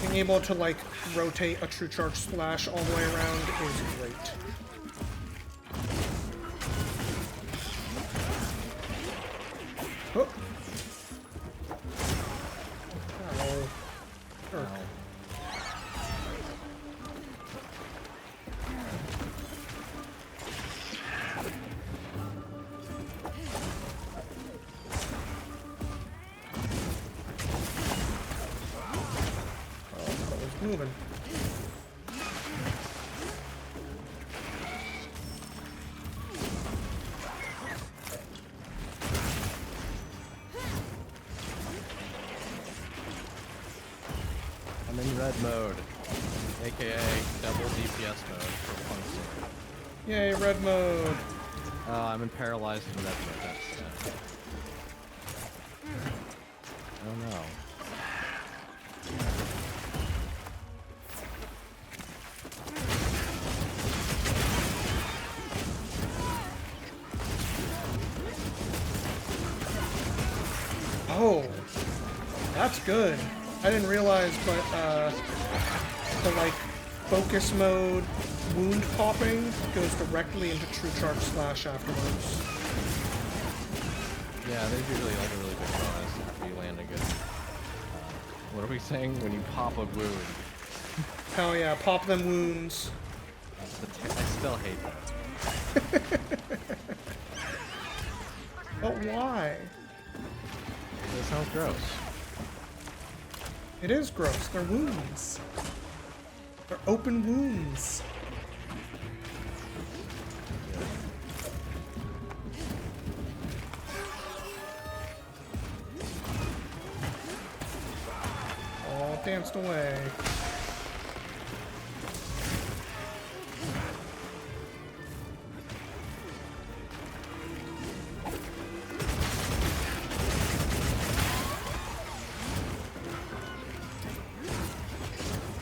Being able to like rotate a True Charge Slash all the way around is great. Oh. Ow. Erk. Oh, that was moving. I'm in red mode, aka double DPS mode for fun. Yay, red mode. I'm in paralyzed in red mode. That's sad. Oh no. Oh, that's good. I didn't realize, but the like focus mode wound popping goes directly into True Charge Slash afterwards. Yeah, there's usually like a really good bonus after you land a good. What are we saying? When you pop a wound. Hell yeah, pop them wounds. I still hate that. But why? It sounds gross. It is gross. They're wounds. They're open wounds. All danced away.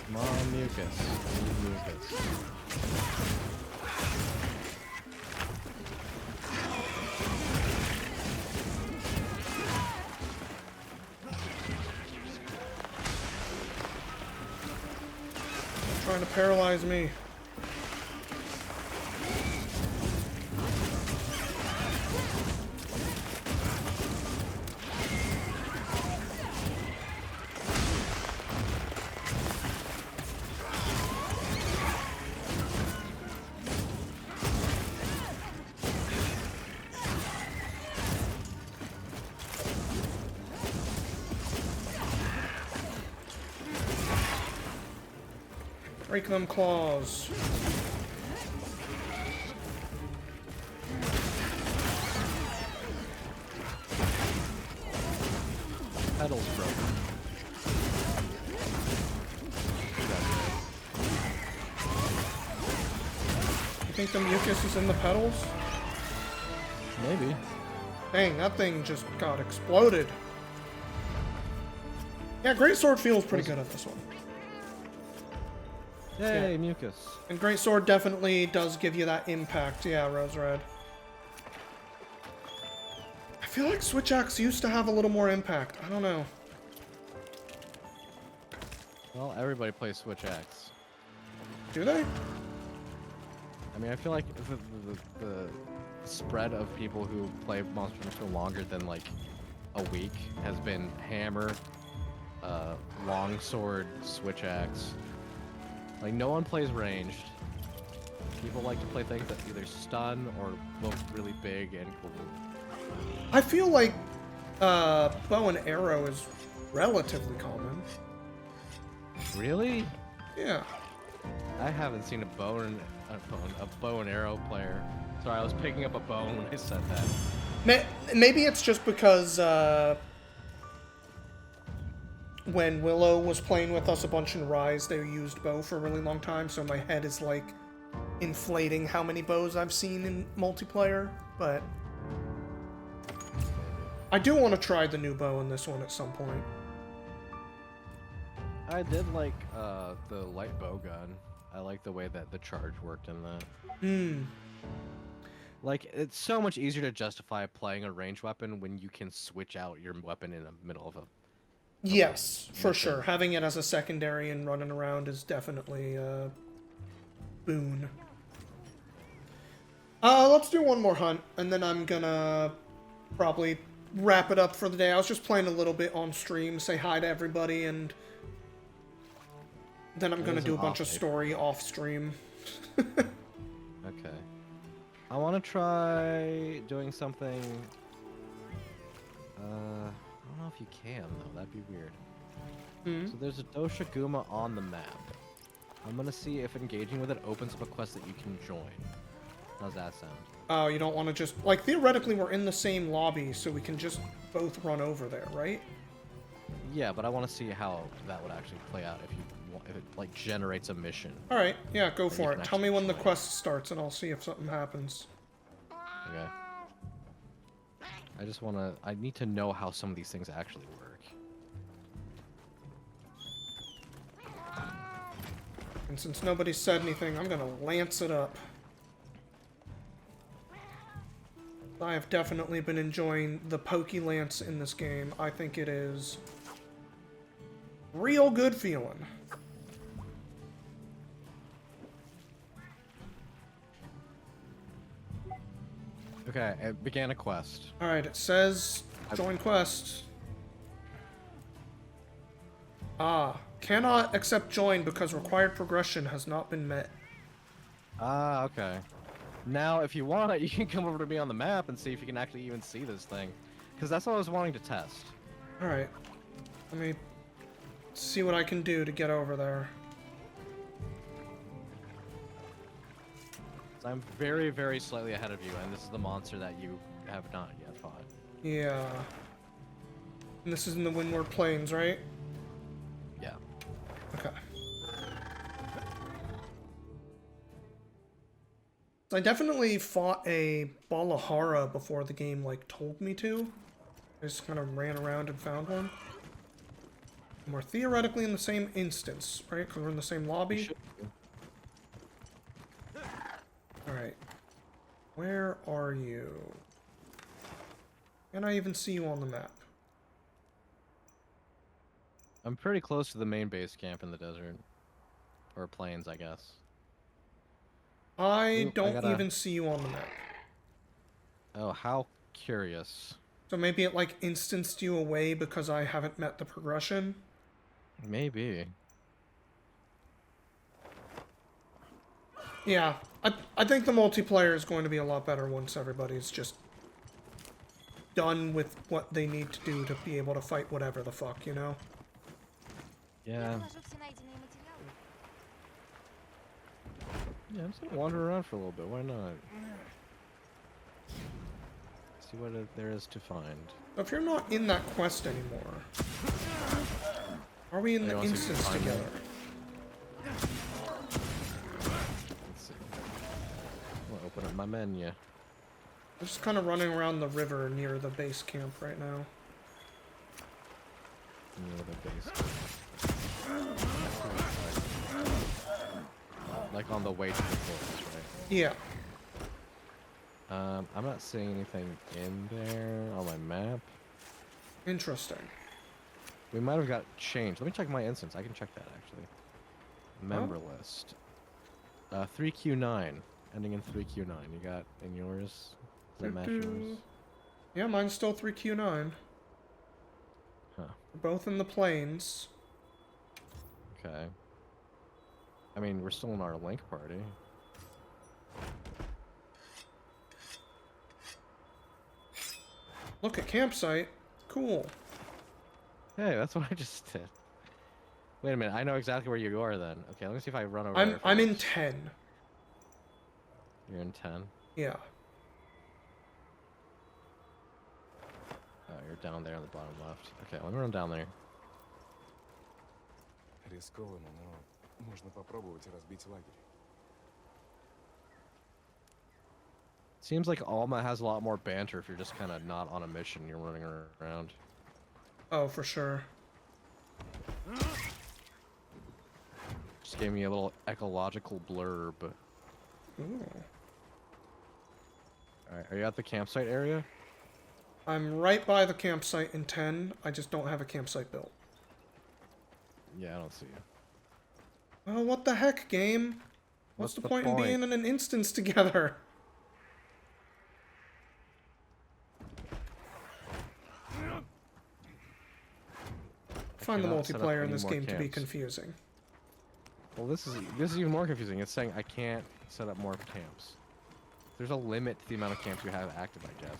Come on, mucus. I need mucus. Trying to paralyze me. Break them claws. Pedals broken. You think the mucus is in the pedals? Maybe. Dang, that thing just got exploded. Yeah, Greatsword feels pretty good on this one. Yay, mucus. And Greatsword definitely does give you that impact. Yeah, Rose Red. I feel like Switch Axe used to have a little more impact. I don't know. Well, everybody plays Switch Axe. Do they? I mean, I feel like the spread of people who play Monster Hunter for longer than like a week has been Hammer, longsword, switch axe. Like, no one plays ranged. People like to play things that either stun or look really big and cool. I feel like bow and arrow is relatively common. Really? Yeah. I haven't seen a bow and arrow player. Sorry, I was picking up a bone when I said that. Maybe it's just because when Willow was playing with us a bunch in Rise, they used bow for a really long time, so my head is like inflating how many bows I've seen in multiplayer, but I do want to try the new bow in this one at some point. I did like the light bow gun. I like the way that the charge worked in that. Hmm. Like, it's so much easier to justify playing a ranged weapon when you can switch out your weapon in the middle of a... Yes, for sure. Having it as a secondary and running around is definitely a boon. Let's do one more hunt, and then I'm gonna probably wrap it up for the day. I was just playing a little bit on stream, say hi to everybody, and then I'm gonna do a bunch of story off stream. Okay. I want to try doing something... I don't know if you can, though. That'd be weird. So there's a Dosha Guma on the map. I'm gonna see if engaging with it opens up a quest that you can join. How's that sound? Oh, you don't want to just... Like, theoretically, we're in the same lobby, so we can just both run over there, right? Yeah, but I want to see how that would actually play out if it, like, generates a mission. Alright, yeah, go for you it. can Tell me when the actually quest starts, and I'll see if something happens. Okay. I need to know how some of these things actually work. And since nobody said anything, I'm gonna lance it up. I have definitely been enjoying the Pokey Lance in this game. I think it is real good feeling. Okay, it began a quest. Alright, it says join quest. Cannot accept join because required progression has not been met. Ah, okay. Now, if you want, you can come over to me on the map and see if you can actually even see this thing. Because that's what I was wanting to test. Alright. Let me see what I can do to get over there. So I'm very, very slightly ahead of you, and this is the monster that you have not yet fought. Yeah. And this is in the Windward Plains, right? Yeah. Okay. I definitely fought a Balahara before the game, like, told me to. I just kind of ran around and found one. And we're theoretically in the same instance, right? Because we're in the same lobby. Alright. Where are you? Can I even see you on the map? I'm pretty close to the main base camp in the desert. Or plains, I guess. I Ooh, don't even see you on the map. Oh, how curious. So maybe it, like, instanced you away because I haven't met the progression? Maybe. Yeah, I think the multiplayer is going to be a lot better once everybody's just done with what they need to do to be able to fight whatever the fuck, you know? Yeah. Положу все найденные материалы. Yeah, I'm just gonna wander around for a little bit. Why not? See what there is to find. If you're not in that quest anymore, are we in You the want to see if you instance can find me? together? Let's see. I'll open up my menu. I'm just kind of running around the river near the base camp right now. Near the base. Like on the way to the forest, right? Yeah. I'm not seeing anything in there on my map. Interesting. We might have got changed. Let me check my instance. I can check that actually. Member list. 3Q9. Ending in 3Q9. You got in yours? Does that match yours? Yeah, mine's still 3Q9. We're both in the plains. Okay. I mean, we're still in our link party. Look at campsite. Cool. Hey, that's what I just did. Wait a minute, I know exactly where you are then. Okay, let me see if I run over there I'm in first. 10. You're in 10? Yeah. Oh, you're down there on the bottom left. Okay, let me run down there. Рискованно, но можно попробовать разбить лагерь. Seems like Alma has a lot more banter if you're just kind of not on a mission, you're running around. Oh, for sure. Just gave me a little ecological blurb. Ooh. Alright, are you at the campsite area? I'm right by the campsite in 10. I just don't have a campsite built. Yeah, I don't see you. Oh, what the heck, game? What's the point in being in an instance together? I find the cannot set up multiplayer in any this more game to be camps. confusing. Well, this is even more confusing. It's saying I can't set up more camps. There's a limit to the amount of camps you have active, I guess.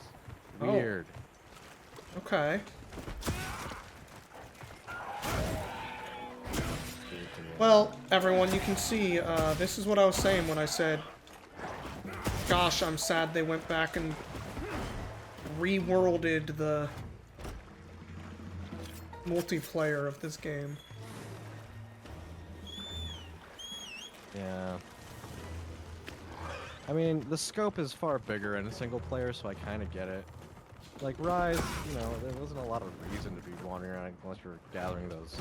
Oh. Weird. Okay. Weird to me. Well, everyone, you can see, this is what I was saying when I said, gosh, I'm sad they went back and reworlded the multiplayer of this game. Yeah. I mean, the scope is far bigger in a single player, so I kind of get it. Like Rise, you know, there wasn't a lot of reason to be wandering around unless you're gathering those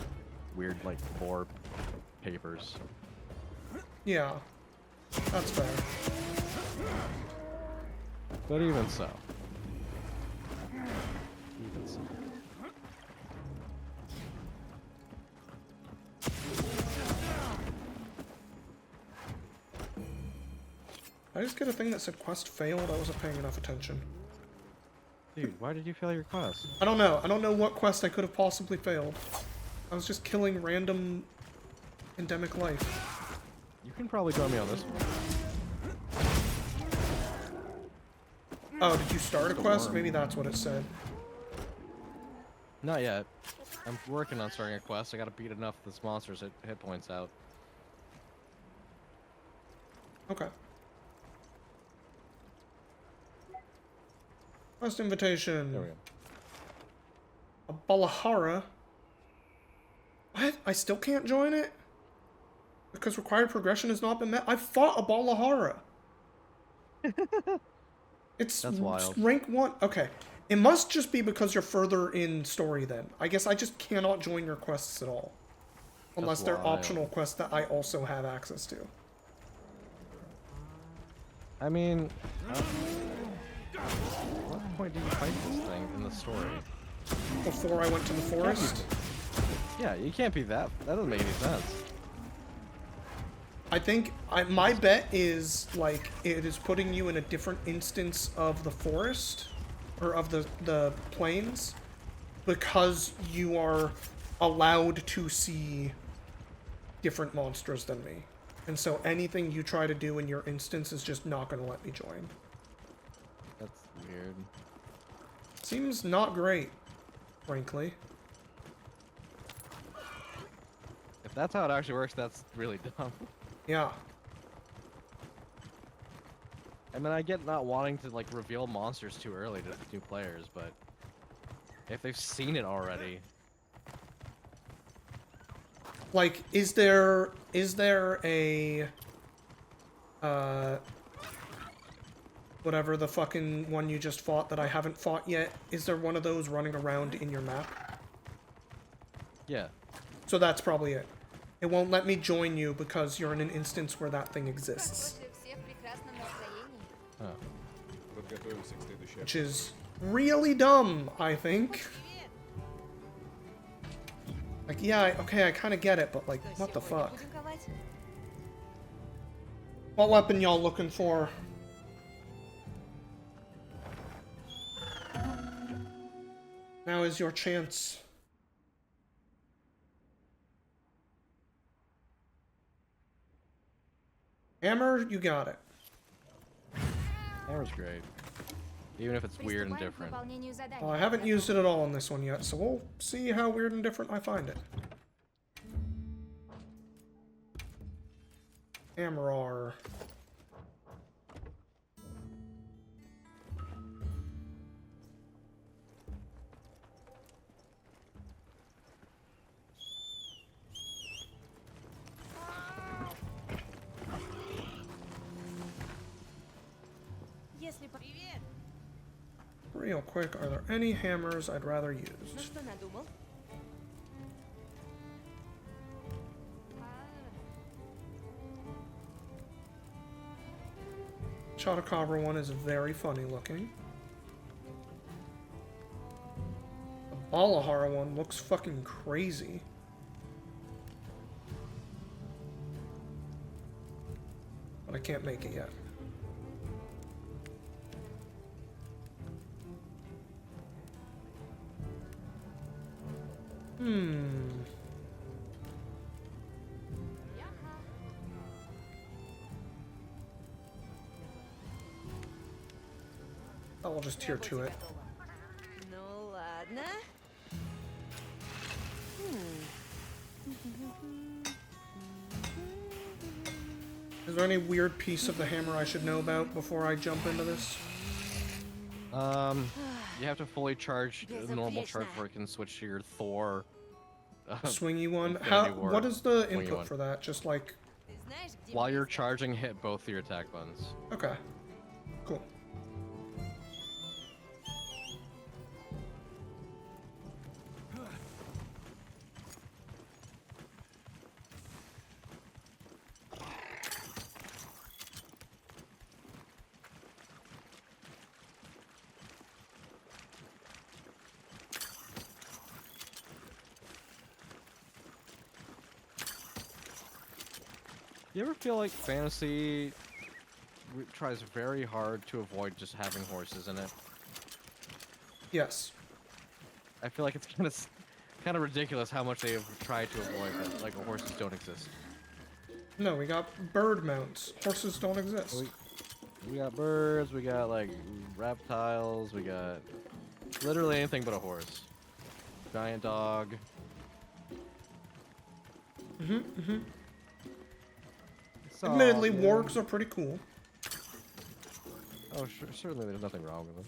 weird, like, lore papers. Yeah, that's fair. But even so. Even so. I just get a thing that said quest failed. I wasn't paying enough attention. Dude, why did you fail your quest? I don't know. I don't know what quest I could have possibly failed. I was just killing random endemic life. You can probably join me on this one. Oh, did you start a quest? Maybe that's what it said. Not yet. I'm working on starting a quest. I gotta beat enough of this monster's hit points out. Okay. Quest invitation. There we go. A Balahara. What? I still can't join it? Because required progression has not been met? I fought a Balahara. It's That's wild. rank 1. Okay. It must just be because you're further in story then. I guess I just cannot join your quests at all. Unless they're wild. optional quests that I also have access to. I mean, what point did you fight this thing in the story? Before I went to the forest. Yeah, you can't be that. That doesn't make any sense. I think my bet is like it is putting you in a different instance of the forest or of the plains because you are allowed to see different monsters than me. And so anything you try to do in your instance is just not going to let me join. That's weird. Seems not great, frankly. If that's how it actually works, that's really dumb. Yeah. I mean, I get not wanting to, like, reveal monsters too early to new players, but if they've seen it already... Like, is there a, whatever the fucking one you just fought that I haven't fought yet, is there one of those running around in your map? Yeah. So that's probably it. It won't let me join you because you're in an instance where that thing exists. После всех в прекрасном настроении. Huh. Подготовимся к следующей Which is really dumb, I think. Like, yeah, okay, I kind of get it, but like, what the fuck? Будем ковать? What weapon y'all looking for? Now is your chance. Hammer, you got it. Hammer's great. Even if it's weird and Приступаем к different. выполнению задания. Well, I haven't used it at all in this one yet, so we'll see how weird and different I find it. Hammer. Если по- Привет! Real quick, are there any hammers I'd rather Ну use? что надумал? Chotacabra one is very funny looking. The Balahara one looks fucking crazy. But I can't make it yet. I'll just tier 2 it. Ну ладно. Is there any weird piece of the hammer I should know about before I jump into this? You have to fully charge the normal charge Безупречно. before you can switch to your Thor. Swingy one? Infinity How? War. What is the Swingy input one. for that? Just like... Ты знаешь, где While мое you're место? charging, hit both of your attack buttons. Okay. Cool. You ever feel like fantasy tries very hard to avoid just having horses in it? Yes. I feel like it's kind of ridiculous how much they have tried to avoid that. Like horses don't exist. No, we got bird mounts. Horses don't exist. We got birds, we got like reptiles, we got literally anything but a horse. Giant dog. It's all Admittedly, good. wargs are pretty cool. Oh, sure, certainly there's nothing wrong with them.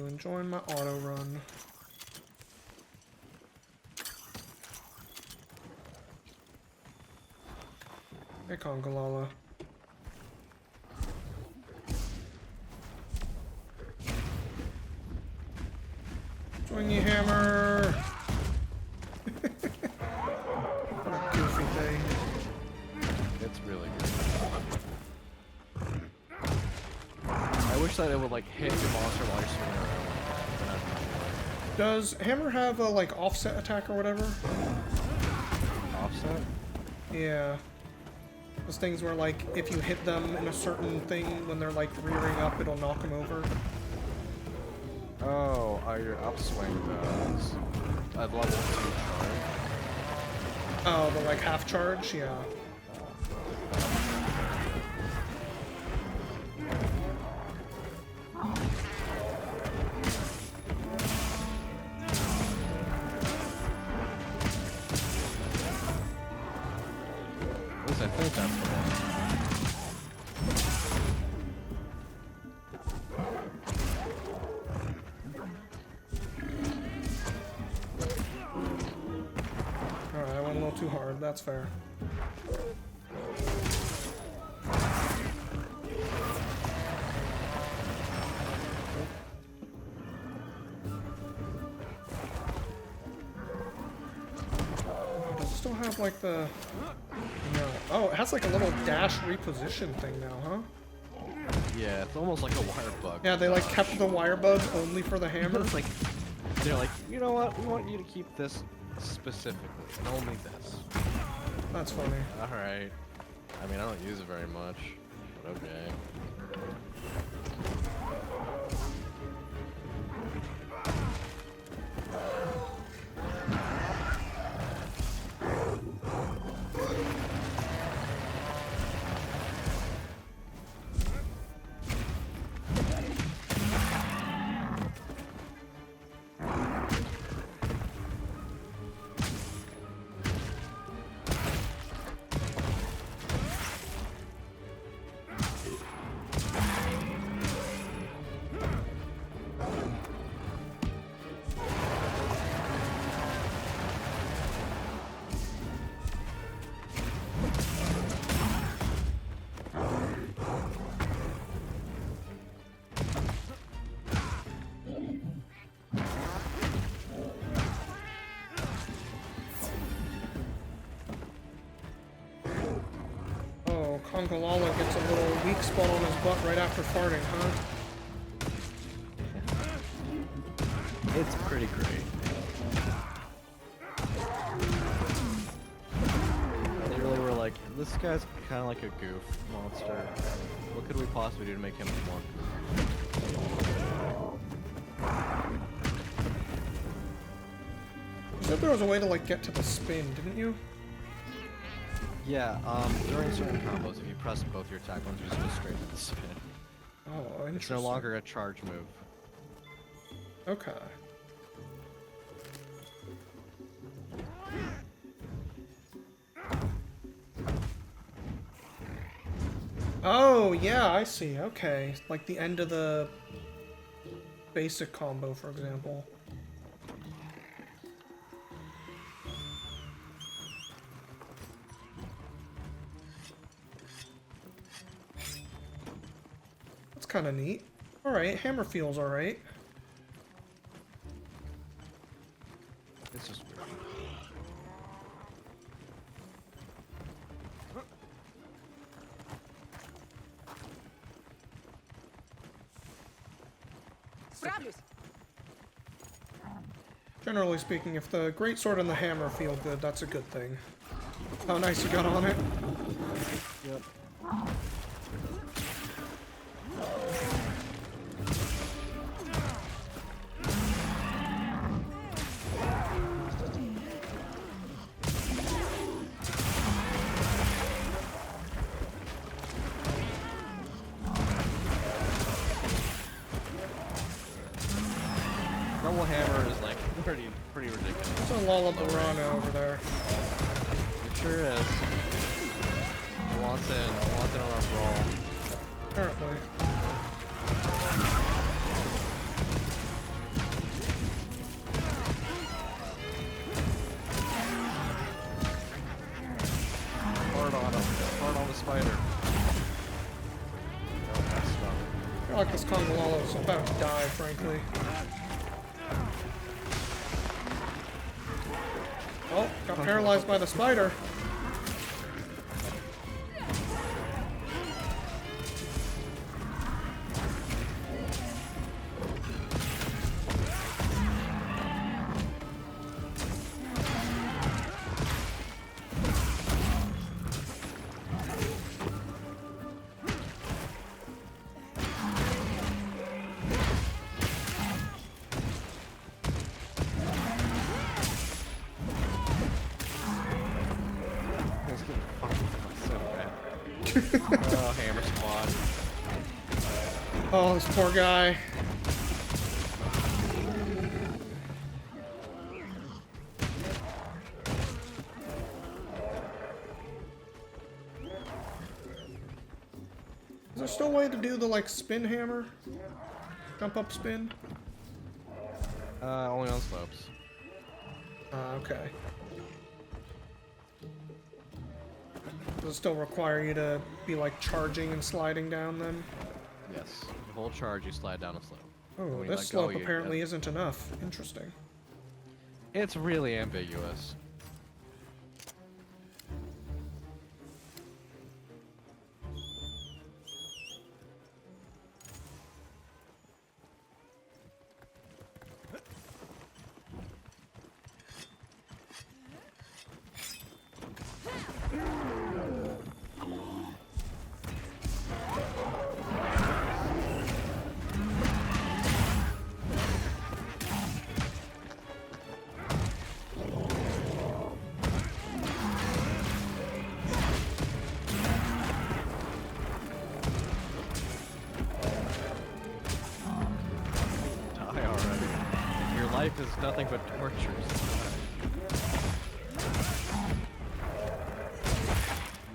Enjoying my auto run. Hey, Congalala. Swingy hammer! What a goofy thing. It's really good. I wish that it would like hit your monster while you're swinging around. Then I'd Does hammer have a, like, offset attack or whatever? offset. Yeah. Those things where, like, if you hit them in a certain thing when they're, like, rearing up, it'll knock them over. Oh, your upswing does. I'd level 2 charge. Oh, the, like, half charge? Yeah. At least I think that's the one. Alright, I went a little too hard. That's fair. Does it still have, like, the... No. Oh, it has, like, a little dash reposition thing now, huh? Yeah, it's almost like a wire bug. Yeah, they, like, kept the wire bug only for the hammer. It's like they're like, you know what? We want you to keep this specifically, and only this. That's funny. All right. I mean, I don't use it very much. but okay. Oh, Congalala gets a little weak spot on his butt right after farting, huh? It's pretty great. They really were like, this guy's kind of like a goof monster. What could we possibly do to make him more goof? You said there was a way to, like, get to the spin, didn't you? Yeah, during certain combos, if you press both your attack buttons, you just go straight to the spin. Oh, interesting. It's no longer a charge move. Okay. Oh, yeah, I see. Okay. Like the end of the basic combo, for example. That's kind of neat. Alright, hammer feels alright. It's just weird. Справлюсь. Generally speaking, if the greatsword and the hammer feel good, that's a good thing. Oh, nice, you got on it. Yep. Double hammer is like pretty ridiculous. It's a Lollaburana over there. It sure is. Wants in on our brawl. Apparently. Hard on him. Hard on the spider. No, that's stuff. I feel like this Congalala is about to die, frankly. Oh, got paralyzed by the spider. It's getting fucking so bad. Oh, hammer squad. Oh, this poor guy. Is there still a way to do the, like, spin hammer? Jump up spin? Only on slopes. Okay. Does it still require you to be, like, charging and sliding down then? Yes. You hold charge, you slide down a slope. Oh, When you this let slope go, you apparently get- isn't enough. Interesting. It's really ambiguous. life is nothing but tortures.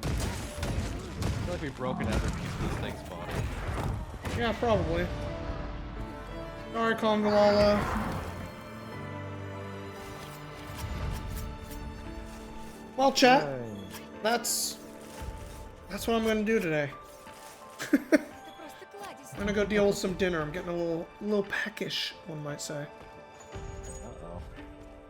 I feel like we've broken every piece of this thing's body. Yeah, probably. Sorry, Congalala. Well, chat, Yay. that's what I'm gonna do today. Это просто кладезь. I'm gonna go deal with some dinner. I'm getting a little peckish, one might say. Uh-oh.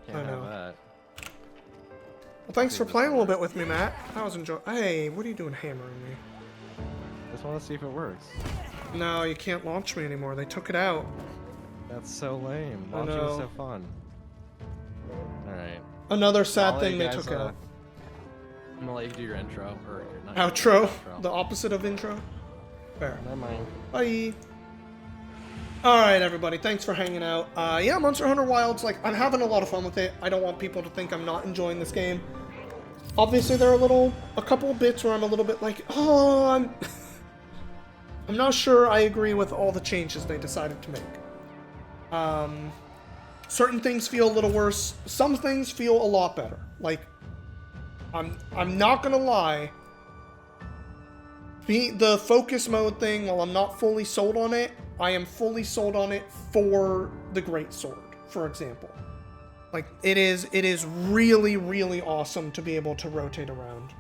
I Can't have know. that. Well, thanks for playing a little bit with me, Matt. I was enjoying. Hey, what are you doing hammering me? Just want to see if it works. No, you can't launch me anymore. They took it out. That's so lame. I Launching is know. so fun. Alright. Another sad I'll let thing you they guys, took out. I'm gonna let you do your intro. Or your, not Outro. Your The opposite of intro. Fair. Never mind. Bye. Alright, everybody. Thanks for hanging out. Yeah, Monster Hunter Wilds, like, I'm having a lot of fun with it. I don't want people to think I'm not enjoying this game. Obviously, there are a couple of bits where I'm a little bit like, oh, I'm not sure I agree with all the changes they decided to make. Certain things feel a little worse. Some things feel a lot better. Like, I'm not gonna lie. The focus mode thing, while I'm not fully sold on it, I am fully sold on it for the Great Sword, for example. Like, it is really, really awesome to be able to rotate around.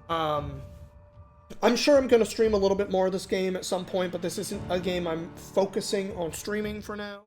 I'm sure I'm going to stream a little bit more of this game at some point, but this isn't a game I'm focusing on streaming for now.